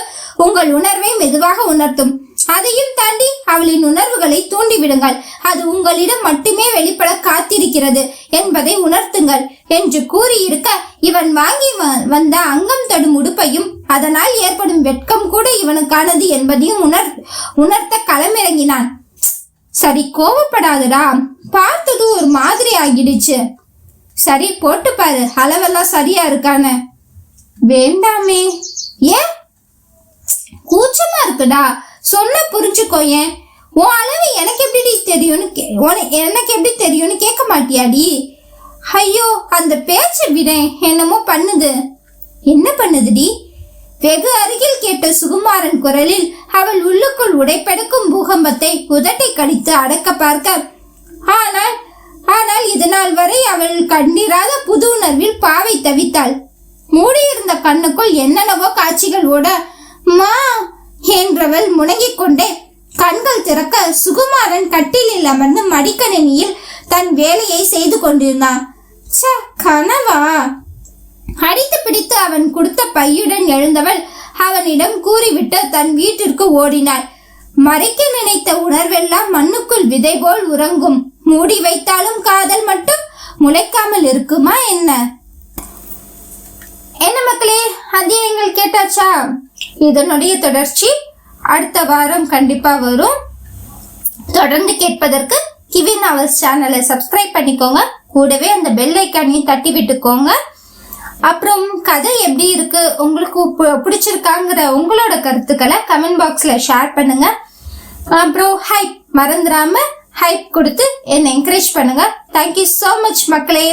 உங்கள் உணர்வை மெதுவாக உணர்த்தும். அதையும் தாண்டி அவளின் உணர்வுகளை தூண்டிவிடுங்கள். அது உங்களிடம் மட்டுமே வெளிப்பட காத்திருக்கிறது என்பதை உணர்த்துங்கள் என்று கூறியிருக்க இவன் வாங்கி வந்த அங்கம் தொடும் உடுப்பையும் அதனால் ஏற்படும் வெட்கம் கூட இவனுக்கானது என்பதையும் உணர்த்த களமிறங்கினான். சரி, கோவப்படாதடா, பார்த்தது ஒரு மாதிரி ஆகிடுச்சு. சரி, போட்டு பாரு, அளவெல்லாம் சரியா இருக்கானு. வேண்டாமே. ஏன்? கூச்சமா இருக்குடா, சொன்ன புரிஞ்சுக்கோயேன். உன் அளவு எனக்கு எப்படி தெரியும்னு கேட்க மாட்டியாடி? ஐயோ, அந்த பேச்சை விட என்னமோ பண்ணுது. என்ன பண்ணுதுடி? வெகு அருகில் கேட்ட சுகுமாரன் குரலில் அவள் உள்ளுக்குள் உடைப்பெடுக்கும் பூகம்பத்தை உதட்டை கடித்து அடக்க பார்க்க, ஆனால் இதனால் வரை அவள் கண்டிராத புது உணர்வில் பாவை தவித்தாள். மூடியிருந்த கண்ணுக்குள் என்னென்னவோ காட்சிகள் ஓட, மா என்றவள் முணங்கிக் கொண்டே கண்கள் திறக்க சுகுமாரன் கட்டிலில் அமர்ந்து மடிக்கணினியில் தன் வேலையை செய்து கொண்டிருந்தான். கனவா? அடித்து பிடித்து அவன் கொடுத்த பையுடன் எழுந்தவள் அவனிடம் கூறிவிட்டு தன் வீட்டிற்கு ஓடினாள். மறைக்க நினைத்த உணர்வெல்லாம் மண்ணுக்குள் விதை போல் உறங்கும். மூடி வைத்தாலும் காதல் மட்டும் முளைக்காமல் இருக்குமா என்ன? என்ன மக்களே, அத்தியாயங்கள் கேட்டாச்சா? இதனுடைய தொடர்ச்சி அடுத்த வாரம் கண்டிப்பா வரும். தொடர்ந்து கேட்பதற்கு கிவின் அவர்ஸ் சேனலை சப்ஸ்கிரைப் பண்ணிக்கோங்க. கூடவே அந்த பெல் ஐக்கானையும் தட்டி விட்டுக்கோங்க. அப்புறம் கதை எப்படி இருக்கு, உங்களுக்கு பிடிச்சிருக்காங்கிற உங்களோட கருத்துக்களை கமெண்ட் பாக்ஸ்ல ஷேர் பண்ணுங்க. அப்புறம் ஹைப் மறந்துடாம ஹைப் கொடுத்து என்னை என்கரேஜ் பண்ணுங்க. தேங்க்யூ so much மக்களே.